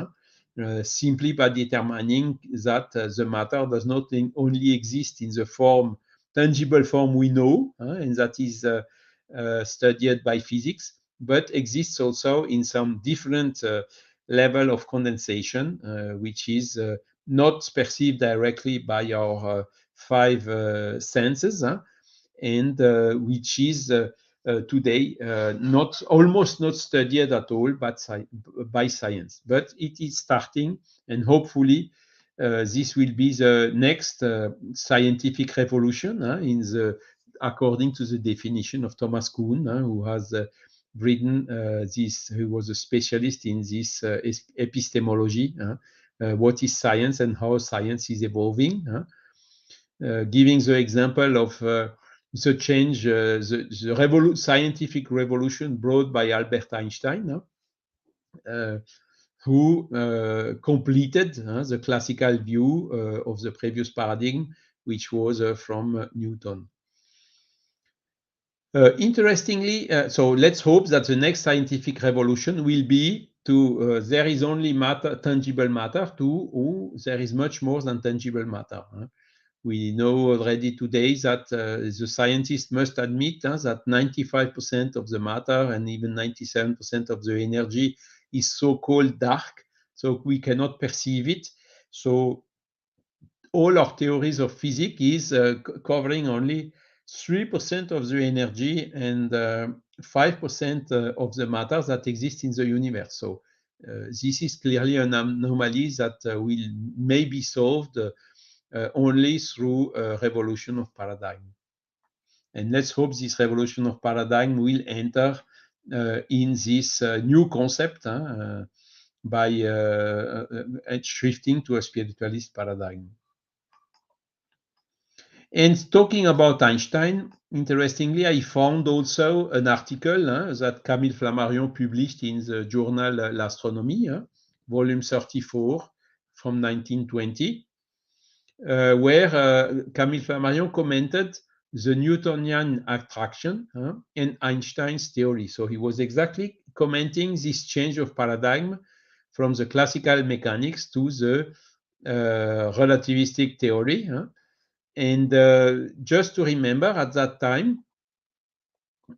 simply by determining that the matter does not only exist in the form, tangible form we know, and that is studied by physics, but exists also in some different level of condensation, which is not perceived directly by our five senses, and which is today not almost not studied at all by science. But it is starting, and hopefully this will be the next scientific revolution according to the definition of Thomas Kuhn, who has written this, who was a specialist in this epistemology, what is science and how science is evolving, giving the example of the change, the scientific revolution brought by Albert Einstein, who completed the classical view of the previous paradigm, which was from Newton. Interestingly, so let's hope that the next scientific revolution will be to there is only matter, tangible matter, to there is much more than tangible matter. We know already today that the scientists must admit that 95% of the matter and even 97% of the energy is so-called dark, so we cannot perceive it. So all our theories of physics is covering only 3% of the energy and 5% of the matter that exists in the universe. So this is clearly an anomaly that may be solved only through a revolution of paradigm. And let's hope this revolution of paradigm will enter in this new concept by shifting to a spiritualist paradigm. And talking about Einstein, interestingly, I found also an article that Camille Flammarion published in the journal L'Astronomie, volume 34 from 1920, where Camille Flammarion commented the Newtonian attraction and Einstein's theory. So he was exactly commenting this change of paradigm from the classical mechanics to the relativistic theory. And just to remember, at that time,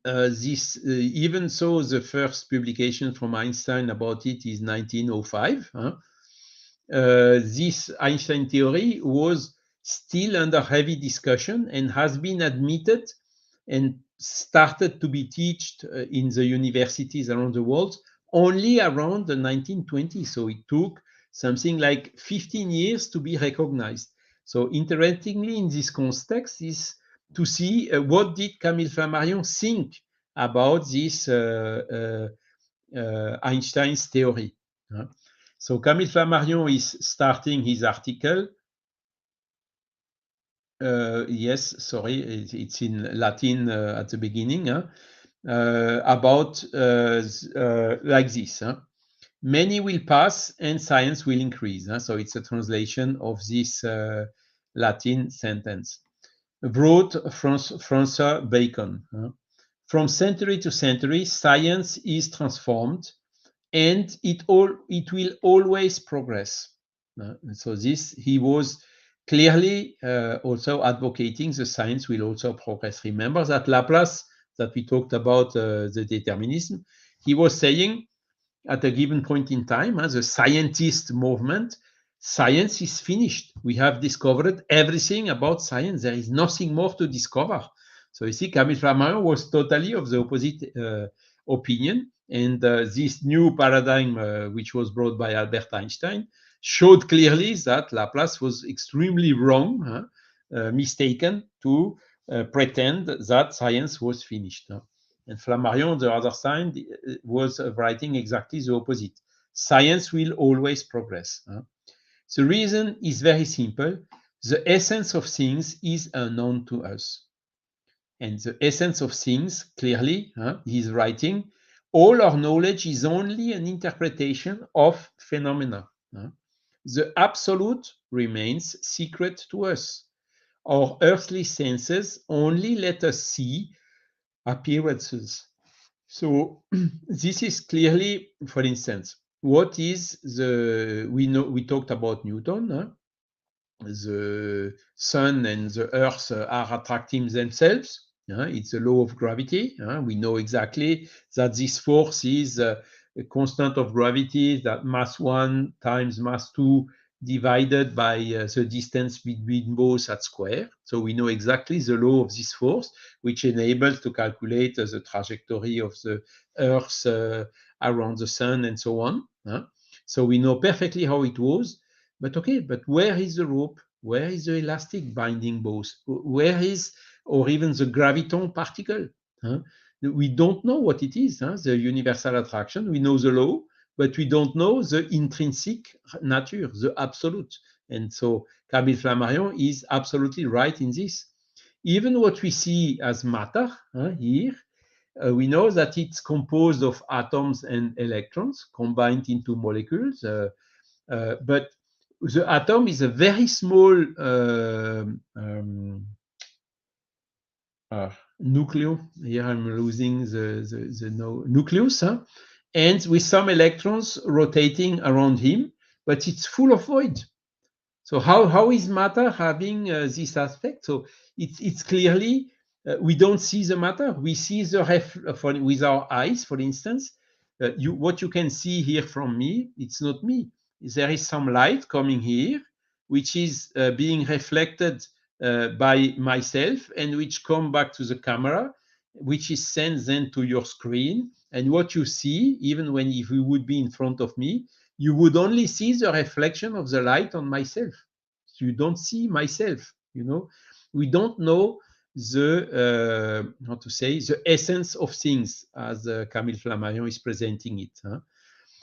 this even though the first publication from Einstein about it is 1905, this Einstein theory was still under heavy discussion and has been admitted and started to be taught in the universities around the world only around the 1920s. So it took something like 15 years to be recognized. So interestingly, in this context, is to see what did Camille Flammarion think about this Einstein's theory. So Camille Flammarion is starting his article. Yes, sorry, it's in Latin at the beginning, about like this. Many will pass and science will increase. So it's a translation of this Latin sentence. Wrote Francois Bacon. From century to century, science is transformed and it will always progress. So this, he was clearly also advocating the science will also progress. Remember that Laplace, that we talked about the determinism, he was saying at a given point in time, the scientist movement, science is finished. We have discovered everything about science. There is nothing more to discover. So you see, Camille Flammarion was totally of the opposite opinion. And this new paradigm, which was brought by Albert Einstein, showed clearly that Laplace was extremely wrong, mistaken to pretend that science was finished. And Flammarion, on the other side, was writing exactly the opposite. Science will always progress. The reason is very simple. The essence of things is unknown to us. And the essence of things, clearly, he's writing, all our knowledge is only an interpretation of phenomena. The absolute remains secret to us. Our earthly senses only let us see appearances. So this is clearly, for instance, what is we talked about Newton, huh? The sun and the earth are attracting themselves. It's a law of gravity. We know exactly that this force is a constant of gravity, that mass 1 times mass 2 divided by the distance between both at square. So we know exactly the law of this force, which enables to calculate the trajectory of the earth around the sun and so on. So we know perfectly how it was. But okay, but where is the rope? Where is the elastic binding both? Where is, or even the graviton particle? We don't know what it is, the universal attraction. We know the law, but we don't know the intrinsic nature, the absolute. And so Camille Flammarion is absolutely right in this. Even what we see as matter here, we know that it's composed of atoms and electrons combined into molecules, but the atom is a very small nucleus. Here I'm losing the nucleus, and with some electrons rotating around him, but it's full of void. So how is matter having this aspect? So it's clearly we don't see the matter. We see the with our eyes, for instance. What you can see here from me, it's not me. There is some light coming here, which is being reflected by myself, and which come back to the camera, which is sent then to your screen. And what you see, even when if you would be in front of me, you would only see the reflection of the light on myself. You don't see myself, We don't know the, the essence of things as Camille Flammarion is presenting it.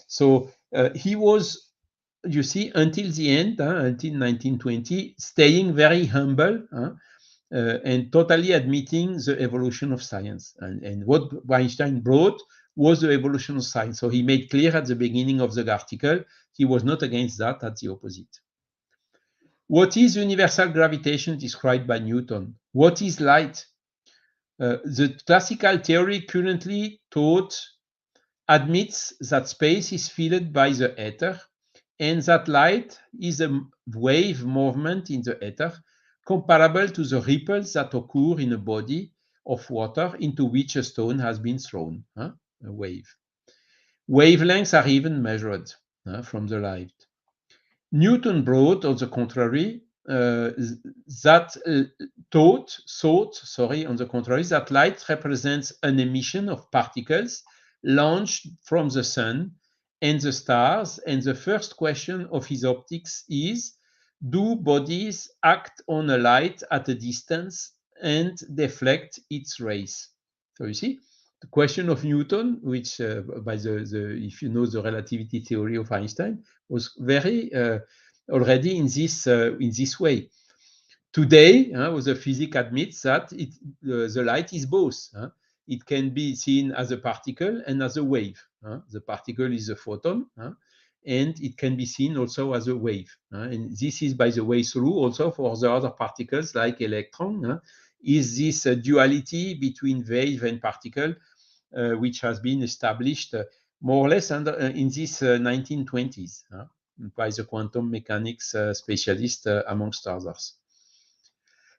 So he was, you see, until the end, until 1920, staying very humble and totally admitting the evolution of science. And what Einstein brought was the evolution of science. So he made clear at the beginning of the article, he was not against that, at the opposite. What is universal gravitation described by Newton? What is light? The classical theory currently taught admits that space is filled by the ether and that light is a wave movement in the ether comparable to the ripples that occur in a body of water into which a stone has been thrown, a wave. Wavelengths are even measured from the light. Newton brought, on the contrary, that light represents an emission of particles launched from the sun and the stars, and the first question of his optics is, do bodies act on a light at a distance and deflect its rays? So you see, the question of Newton, which by if you know the relativity theory of Einstein, was very already in this way. Today, the physics admits that the light is both. It can be seen as a particle and as a wave. The particle is a photon, and it can be seen also as a wave. And this is, by the way, true also for the other particles like electron. Is this a duality between wave and particle, which has been established more or less in this 1920s by the quantum mechanics specialist, amongst others.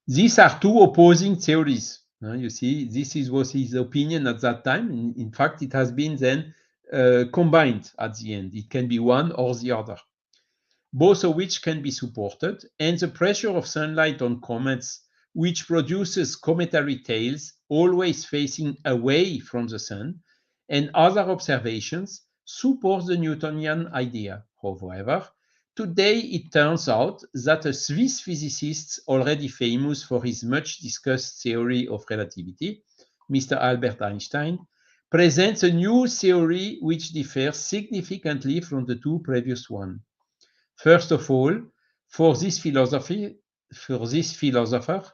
These are two opposing theories. You see, this was his opinion at that time. In fact, it has been then combined at the end. It can be one or the other, both of which can be supported. And the pressure of sunlight on comets, which produces cometary tails always facing away from the sun, and other observations support the Newtonian idea. However, today it turns out that a Swiss physicist already famous for his much discussed theory of relativity, Mr. Albert Einstein, presents a new theory which differs significantly from the two previous ones. First of all, for this philosopher,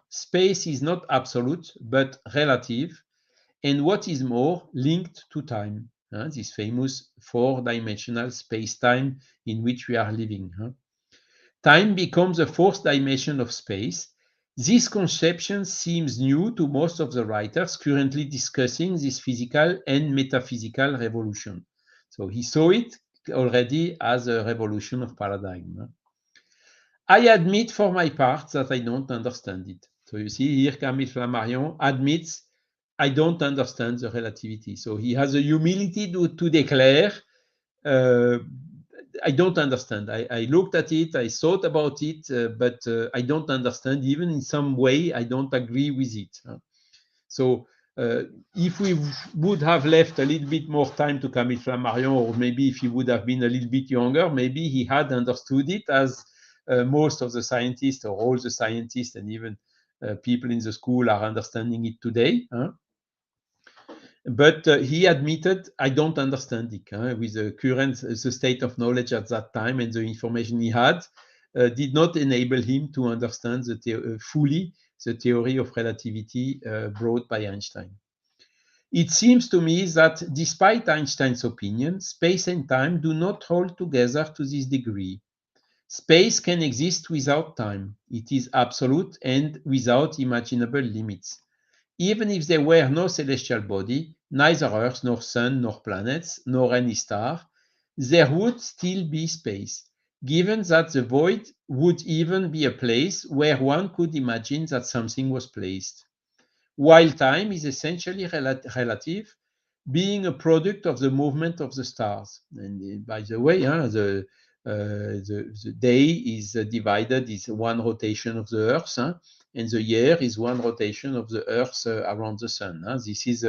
space is not absolute but relative, and what is more, linked to time. This famous four-dimensional space-time in which we are living. Time becomes a fourth dimension of space. This conception seems new to most of the writers currently discussing this physical and metaphysical revolution. So he saw it already as a revolution of paradigm. I admit for my part that I don't understand it. So you see here Camille Flammarion admits I don't understand the relativity. So he has a humility to declare uh, I don't understand. I looked at it, I thought about it, but I don't understand. Even in some way, I don't agree with it. So if we would have left a little bit more time to Camille Flammarion, or maybe if he would have been a little bit younger, maybe he had understood it as most of the scientists or all the scientists and even people in the school are understanding it today. But he admitted, I don't understand it. With the current the state of knowledge at that time and the information he had, did not enable him to understand fully the theory of relativity brought by Einstein. It seems to me that despite Einstein's opinion, space and time do not hold together to this degree. Space can exist without time. It is absolute and without imaginable limits. Even if there were no celestial body, neither Earth, nor Sun, nor planets, nor any star, there would still be space, given that the void would even be a place where one could imagine that something was placed. While time is essentially relative, being a product of the movement of the stars. And by the way, the day is divided, is one rotation of the Earth, and the year is one rotation of the Earth around the Sun. This is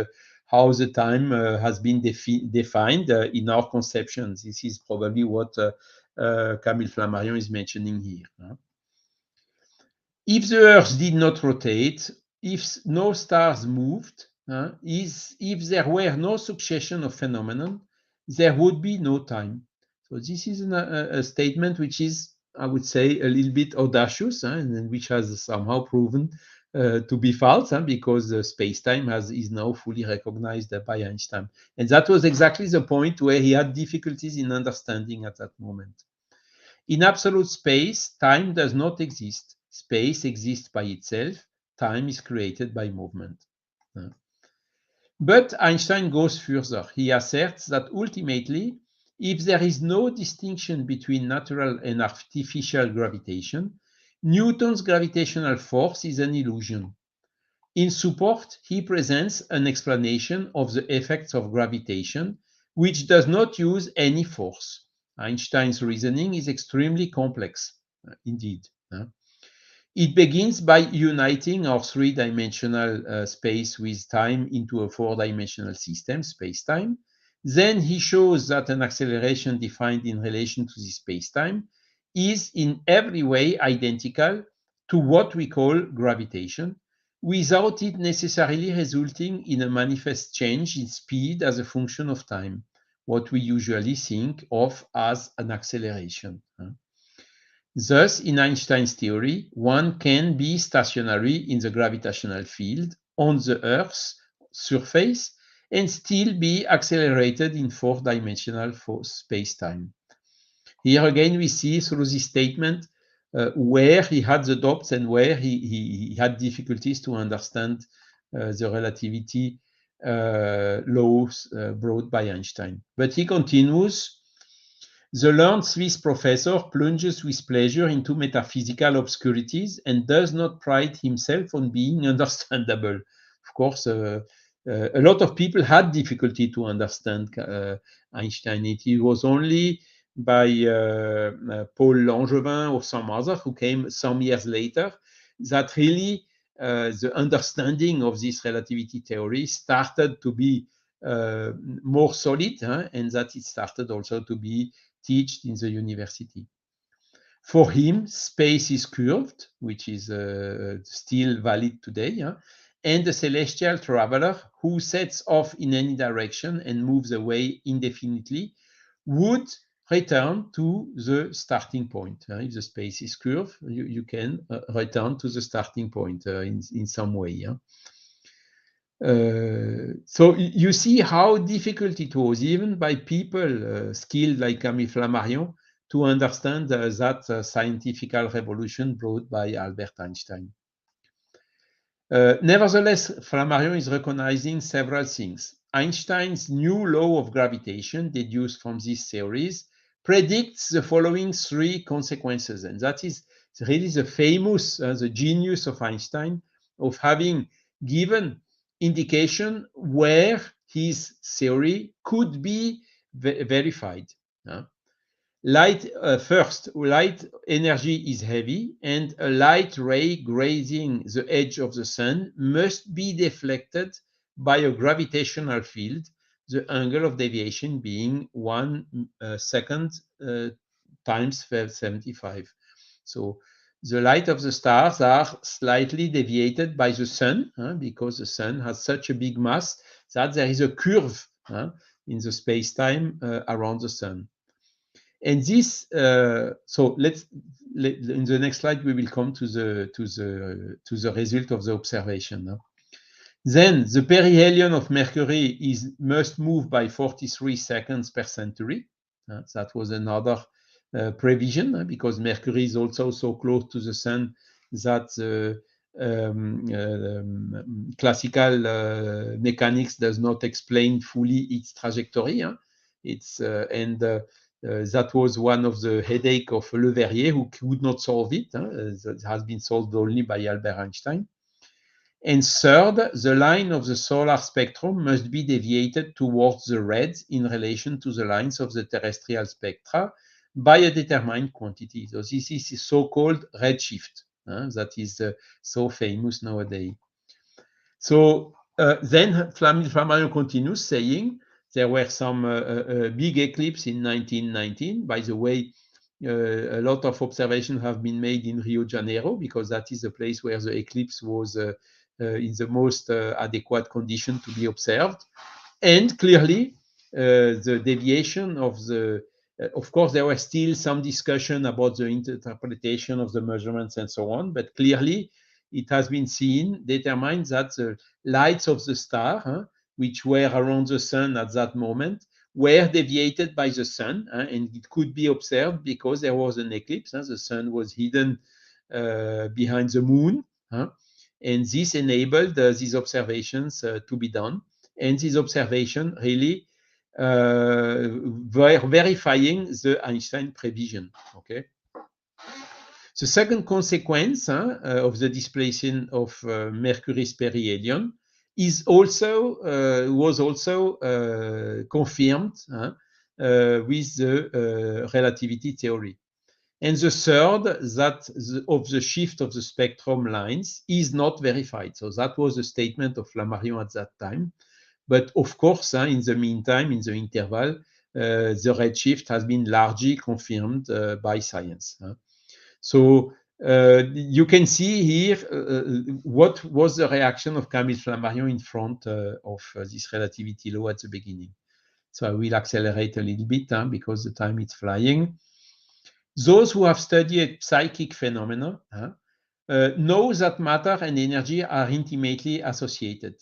how the time has been defined in our conceptions. This is probably what Camille Flammarion is mentioning here. If the Earth did not rotate, if no stars moved, if there were no succession of phenomena, there would be no time. So this is a statement which is, I would say, a little bit audacious, and which has somehow proven to be false, because space-time is now fully recognized by Einstein. And that was exactly the point where he had difficulties in understanding at that moment. In absolute space, time does not exist. Space exists by itself. Time is created by movement. But Einstein goes further. He asserts that ultimately, if there is no distinction between natural and artificial gravitation, Newton's gravitational force is an illusion. In support, he presents an explanation of the effects of gravitation, which does not use any force. Einstein's reasoning is extremely complex, indeed. It begins by uniting our three-dimensional space with time into a four-dimensional system, space-time. Then he shows that an acceleration defined in relation to this space-time is in every way identical to what we call gravitation, without it necessarily resulting in a manifest change in speed as a function of time, what we usually think of as an acceleration. Thus, in Einstein's theory, one can be stationary in the gravitational field on the Earth's surface and still be accelerated in four-dimensional space-time. Here again, we see through this statement where he had the doubts and where he had difficulties to understand the relativity laws brought by Einstein. But he continues, the learned Swiss professor plunges with pleasure into metaphysical obscurities and does not pride himself on being understandable. Of course, a lot of people had difficulty to understand Einstein. It was only by Paul Langevin or some other who came some years later that really the understanding of this relativity theory started to be more solid, and that it started also to be taught in the university. For him, space is curved, which is still valid today, and the celestial traveler who sets off in any direction and moves away indefinitely would return to the starting point. If the space is curved, you can return to the starting point in some way. So you see how difficult it was, even by people skilled like Camille Flammarion, to understand that scientific revolution brought by Albert Einstein. Nevertheless, Flammarion is recognizing several things. Einstein's new law of gravitation, deduced from these theories, predicts the following three consequences, and that is really the famous, the genius of Einstein, of having given indication where his theory could be verified. Light, first, light energy is heavy, and a light ray grazing the edge of the sun must be deflected by a gravitational field, the angle of deviation being 1 second times 75. So the light of the stars are slightly deviated by the sun, because the sun has such a big mass that there is a curve in the space-time around the sun. And this, so in the next slide we will come to the result of the observation. Then the perihelion of Mercury must move by 43 seconds per century. That was another prevision, because Mercury is also so close to the sun that classical mechanics does not explain fully its trajectory. That was one of the headache of Le Verrier, who could not solve it. That has been solved only by Albert Einstein. And third, the line of the solar spectrum must be deviated towards the red in relation to the lines of the terrestrial spectra by a determined quantity. So this is so-called redshift, that is so famous nowadays. So then Flammarion continues saying, there were some big eclipses in 1919. By the way, a lot of observations have been made in Rio de Janeiro, because that is the place where the eclipse was in the most adequate condition to be observed. And clearly, the deviation of course, there was still some discussion about the interpretation of the measurements and so on, but clearly it has been determined that the lights of the star, which were around the sun at that moment, were deviated by the sun, and it could be observed because there was an eclipse. The sun was hidden behind the moon, and this enabled these observations to be done. And these observations really were verifying the Einstein prevision. Okay. The second consequence of the displacement of Mercury's perihelion was also confirmed with the relativity theory. And the third, that of the shift of the spectrum lines is not verified. So that was a statement of Flammarion at that time. But of course, in the meantime, in the interval, the redshift has been largely confirmed by science. So you can see here what was the reaction of Camille Flammarion in front of this relativity law at the beginning. So I will accelerate a little bit because the time is flying. Those who have studied psychic phenomena know that matter and energy are intimately associated.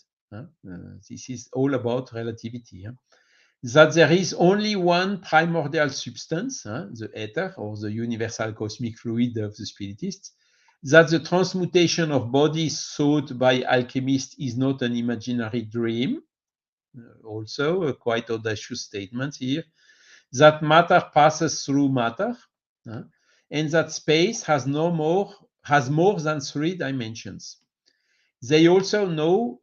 This is all about relativity. That there is only one primordial substance, the ether, or the universal cosmic fluid of the Spiritists, that the transmutation of bodies thought by alchemists is not an imaginary dream, also a quite audacious statement here, that matter passes through matter, and that space has more than 3 dimensions. They also know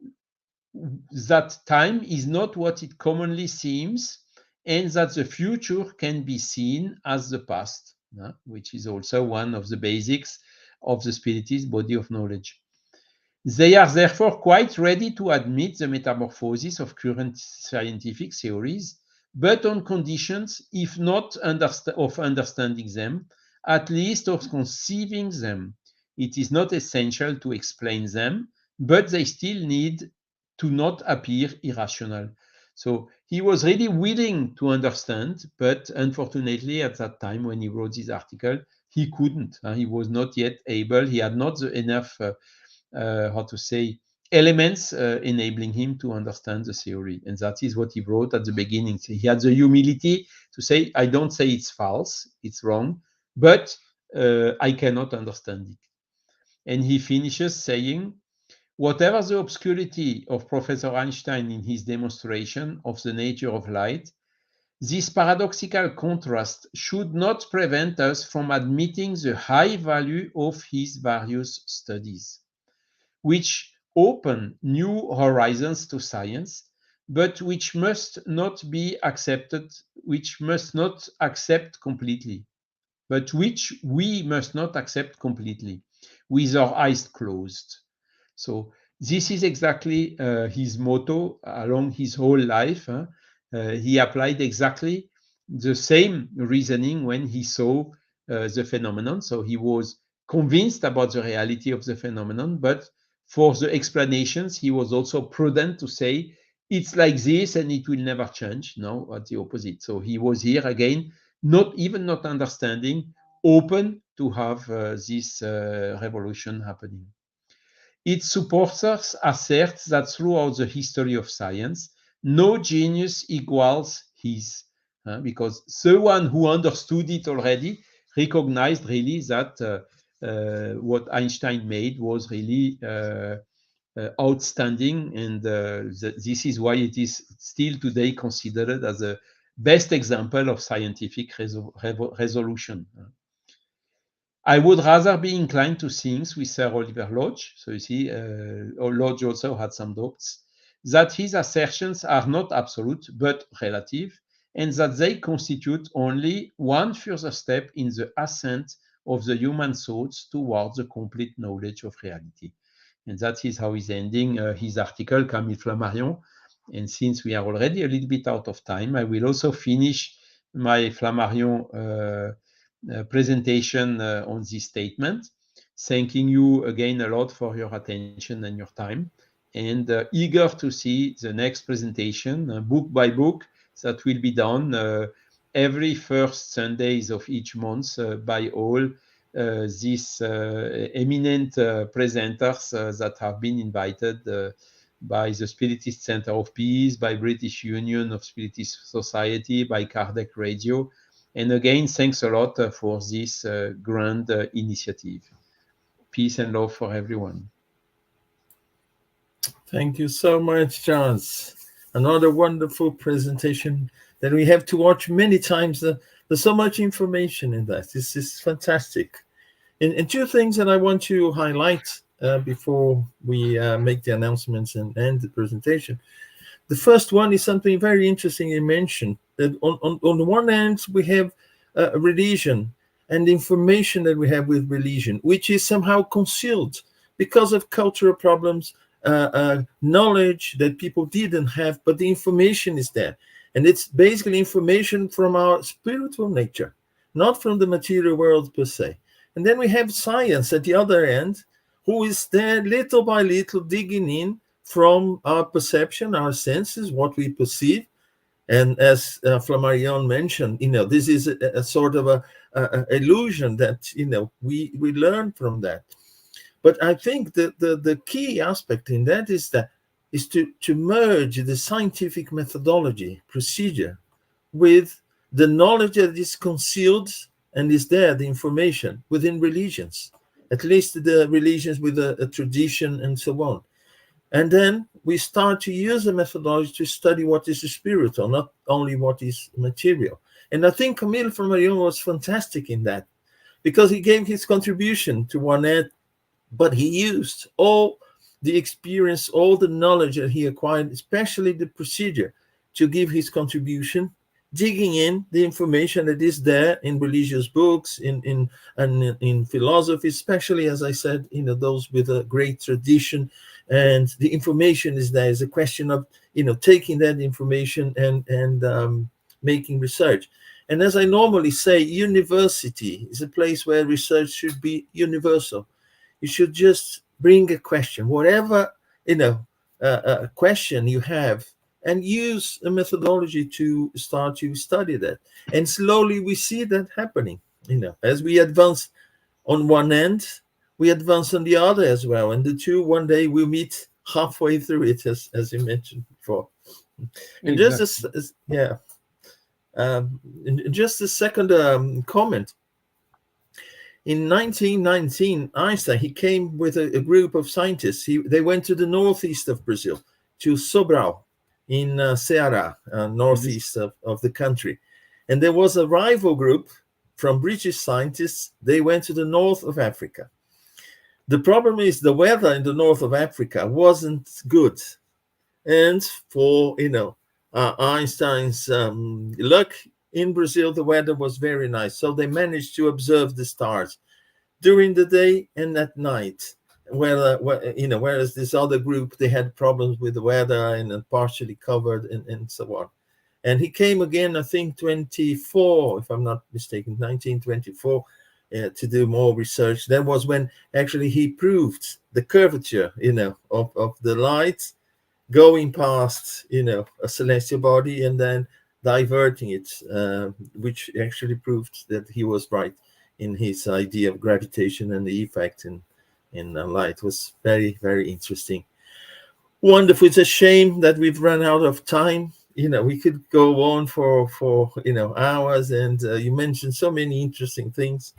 that time is not what it commonly seems, and that the future can be seen as the past, which is also one of the basics of the Spiritist body of knowledge. They are therefore quite ready to admit the metamorphosis of current scientific theories, but on conditions, if not of understanding them, at least of conceiving them. It is not essential to explain them, but they still need to not appear irrational. So he was really willing to understand, but unfortunately at that time when he wrote this article, he couldn't. He was not yet able, he had not enough, elements enabling him to understand the theory. And that is what he wrote at the beginning. So he had the humility to say, I don't say it's false, it's wrong, but I cannot understand it. And he finishes saying, Whatever the obscurity of Professor Einstein in his demonstration of the nature of light, this paradoxical contrast should not prevent us from admitting the high value of his various studies, which open new horizons to science, but which must not be accepted, which must not accept completely, but which we must not accept completely with our eyes closed. So this is exactly his motto along his whole life. He applied exactly the same reasoning when he saw the phenomenon. So he was convinced about the reality of the phenomenon, but for the explanations, he was also prudent to say it's like this and it will never change. No, at the opposite. So he was here again, not understanding, open to have this revolution happening. Its supporters assert that throughout the history of science, no genius equals his, because the one who understood it already recognized really that what Einstein made was really outstanding, and this is why it is still today considered as the best example of scientific resolution. I would rather be inclined to think with Sir Oliver Lodge, so you see, Lodge also had some doubts, that his assertions are not absolute but relative, and that they constitute only one further step in the ascent of the human thoughts towards the complete knowledge of reality. And that is how he's ending his article, Camille Flammarion. And since we are already a little bit out of time, I will also finish my Flammarion presentation on this statement, thanking you again a lot for your attention and your time, and eager to see the next presentation, book by book, that will be done every first Sundays of each month by all these eminent presenters that have been invited by the Spiritist Center of Peace, by British Union of Spiritist Society, by Kardec Radio. And again, thanks a lot for this grand initiative. Peace and love for everyone. Thank you so much, Charles. Another wonderful presentation that we have to watch many times. There's so much information in that. This is fantastic. And two things that I want to highlight before we make the announcements and end the presentation. The first one is something very interesting you mentioned, that on the one hand, we have religion and the information that we have with religion, which is somehow concealed because of cultural problems, knowledge that people didn't have, but the information is there. And it's basically information from our spiritual nature, not from the material world per se. And then we have science at the other end, who is there little by little digging in from our perception, our senses, what we perceive. And as Flammarion mentioned, this is a sort of a illusion that, we learn from that. But I think the key aspect in that is to merge the scientific methodology, procedure, with the knowledge that is concealed and is there, the information, within religions, at least the religions with a tradition and so on. And then we start to use the methodology to study what is spiritual, not only what is material. And I think Camille Flammarion was fantastic in that, because he gave his contribution to one end, but he used all the experience, all the knowledge that he acquired, especially the procedure, to give his contribution, digging in the information that is there in religious books, in philosophy, especially, as I said, those with a great tradition. And the information is there. It's a question of taking that information and making research. And as I normally say, university is a place where research should be universal. You should just bring a question, whatever question you have, and use a methodology to start to study that. And slowly we see that happening. As we advance on one end, we advance on the other as well. And the two one day will meet halfway through it, as you mentioned before. And just a second comment. In 1919, Einstein, he came with a group of scientists. They went to the northeast of Brazil, to Sobral in Ceará, northeast of the country. And there was a rival group from British scientists. They went to the north of Africa. The problem is the weather in the north of Africa wasn't good. And for, Einstein's luck, in Brazil, the weather was very nice. So they managed to observe the stars during the day and at night. Whereas this other group, they had problems with the weather and partially covered and so on. And he came again, I think 24, if I'm not mistaken, 1924, to do more research. That was when actually he proved the curvature, of the light going past, a celestial body and then diverting it, which actually proved that he was right in his idea of gravitation and the effect in light. It was very, very interesting. Wonderful. It's a shame that we've run out of time. We could go on for hours, and you mentioned so many interesting things.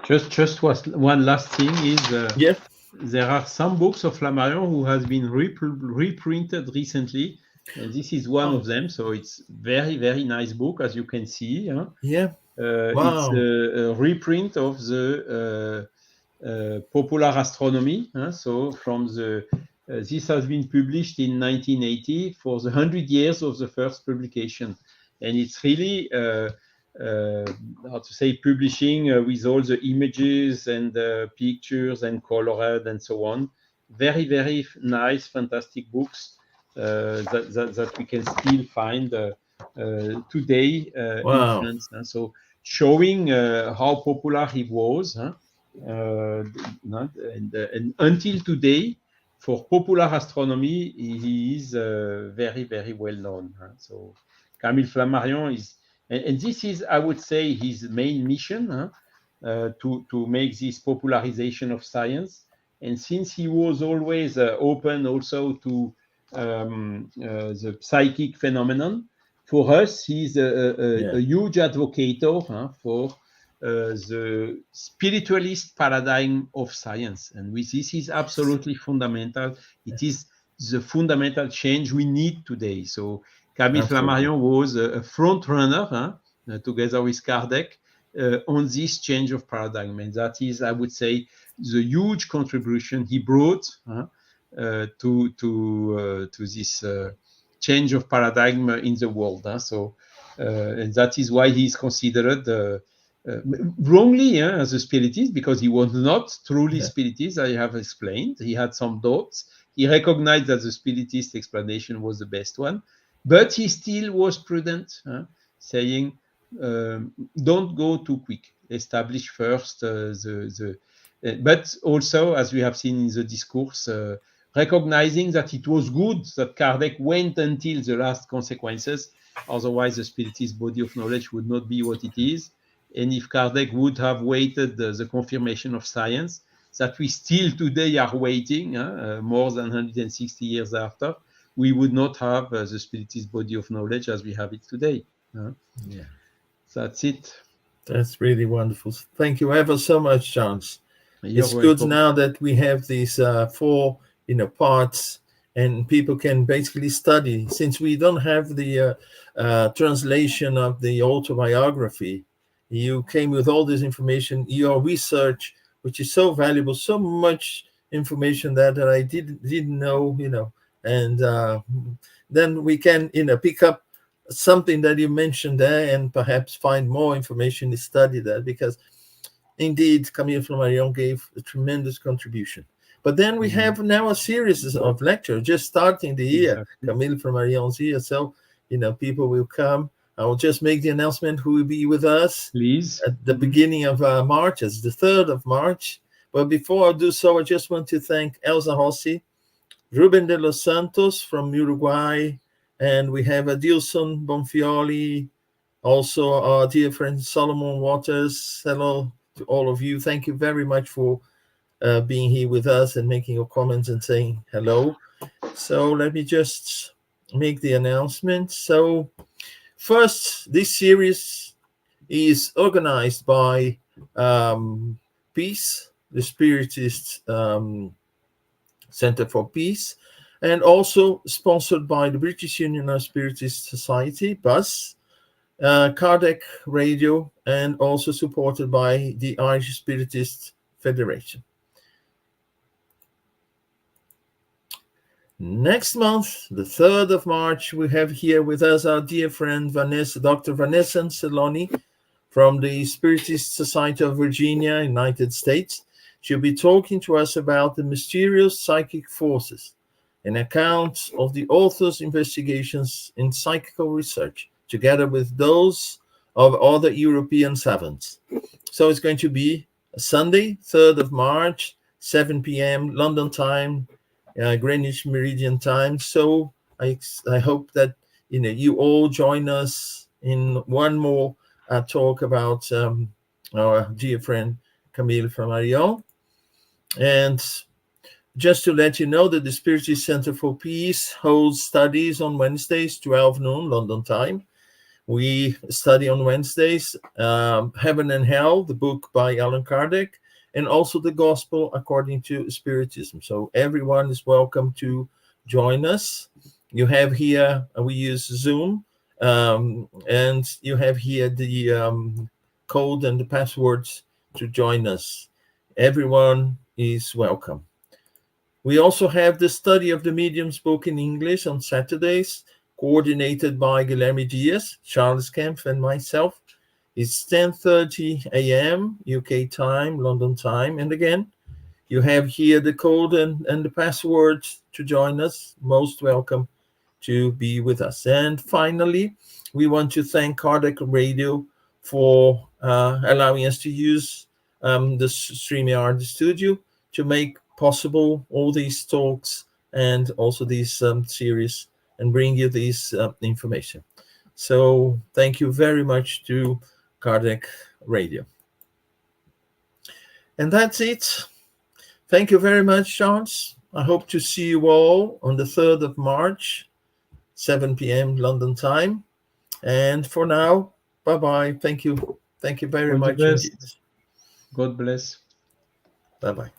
Just one last thing is yeah. There are some books of Flammarion who has been reprinted recently, and this is one of them. So it's very, very nice book, as you can see. Huh? Yeah. Wow. It's a reprint of the Popular Astronomy. Huh? So from the this has been published in 1980 for the 100 years of the first publication, and it's really how to say, publishing with all the images and pictures and colored and so on. Very, very nice, fantastic books that we can still find today in France. So showing how popular he was, and until today, for popular astronomy, he is very, very well known. So Camille Flammarion is, and this is, I would say, his main mission, to make this popularization of science. And since he was always open also to the psychic phenomenon, for us, he's a huge advocate for the spiritualist paradigm of science. And with this is absolutely fundamental. It is the fundamental change we need today. So Camille Flammarion was a front runner together with Kardec on this change of paradigm. And that is, I would say, the huge contribution he brought to this change of paradigm in the world. So, and that is why he is considered wrongly as a spiritist, because he was not truly spiritist. I have explained. He had some doubts. He recognized that the spiritist explanation was the best one, but he still was prudent, saying, don't go too quick. Establish first but also, as we have seen in the discourse, recognizing that it was good that Kardec went until the last consequences. Otherwise, the spiritist body of knowledge would not be what it is. And if Kardec would have waited the confirmation of science, that we still today are waiting, more than 160 years after, we would not have the spiritist body of knowledge as we have it today. That's it. That's really wonderful. Thank you ever so much, Charles. It's good now that we have these 4 parts, and people can basically study. Since we don't have the translation of the autobiography, you came with all this information, your research, which is so valuable, so much information that I didn't know, and then we can, pick up something that you mentioned there and perhaps find more information to study that, because indeed Camille Flammarion gave a tremendous contribution. But then we have now a series of lectures just starting the year, Camille Flammarion's year. So, people will come. I will just make the announcement who will be with us, please, at the beginning of March. It's the 3rd of March. But before I do so, I just want to thank Elsa Rossi, Ruben de los Santos from Uruguay, and we have Adilson Bonfioli, also our dear friend Solomon Waters. Hello to all of you. Thank you very much for being here with us and making your comments and saying hello. So let me just make the announcement. So first, this series is organized by Peace, the Spiritist Center for Peace, and also sponsored by the British Union of Spiritist Society, BUS, Kardec Radio, and also supported by the Irish Spiritist Federation. Next month, the 3rd of March, we have here with us our dear friend Dr. Vanessa Anceloni from the Spiritist Society of Virginia, United States. She'll be talking to us about the mysterious psychic forces, an account of the author's investigations in psychical research, together with those of other European savants. So it's going to be a Sunday, 3rd of March, 7 p.m. London time, Greenwich Meridian time. So I hope that you all join us in one more talk about our dear friend Camille Flammarion. And just to let you know that the Spiritist Center for Peace holds studies on Wednesdays, 12 noon London time. We study on Wednesdays Heaven and Hell, the book by Allan Kardec, and also the Gospel according to Spiritism. So everyone is welcome to join us. You have here, we use Zoom, and you have here the code and the passwords to join us. Everyone is welcome. We also have the study of the medium's book in English on Saturdays, coordinated by Guilherme Dias, Charles Kempf, and myself. It's 10:30 a.m. UK time, London time. And again, you have here the code and the password to join us. Most welcome to be with us. And finally, we want to thank Kardec Radio for allowing us to use the StreamYard studio to make possible all these talks and also these series and bring you this information. So thank you very much to Kardec Radio. And that's it. Thank you very much, Charles. I hope to see you all on the 3rd of March, 7 p.m. London time. And for now, bye-bye. Thank you. Thank you very much indeed. God bless. Bye-bye.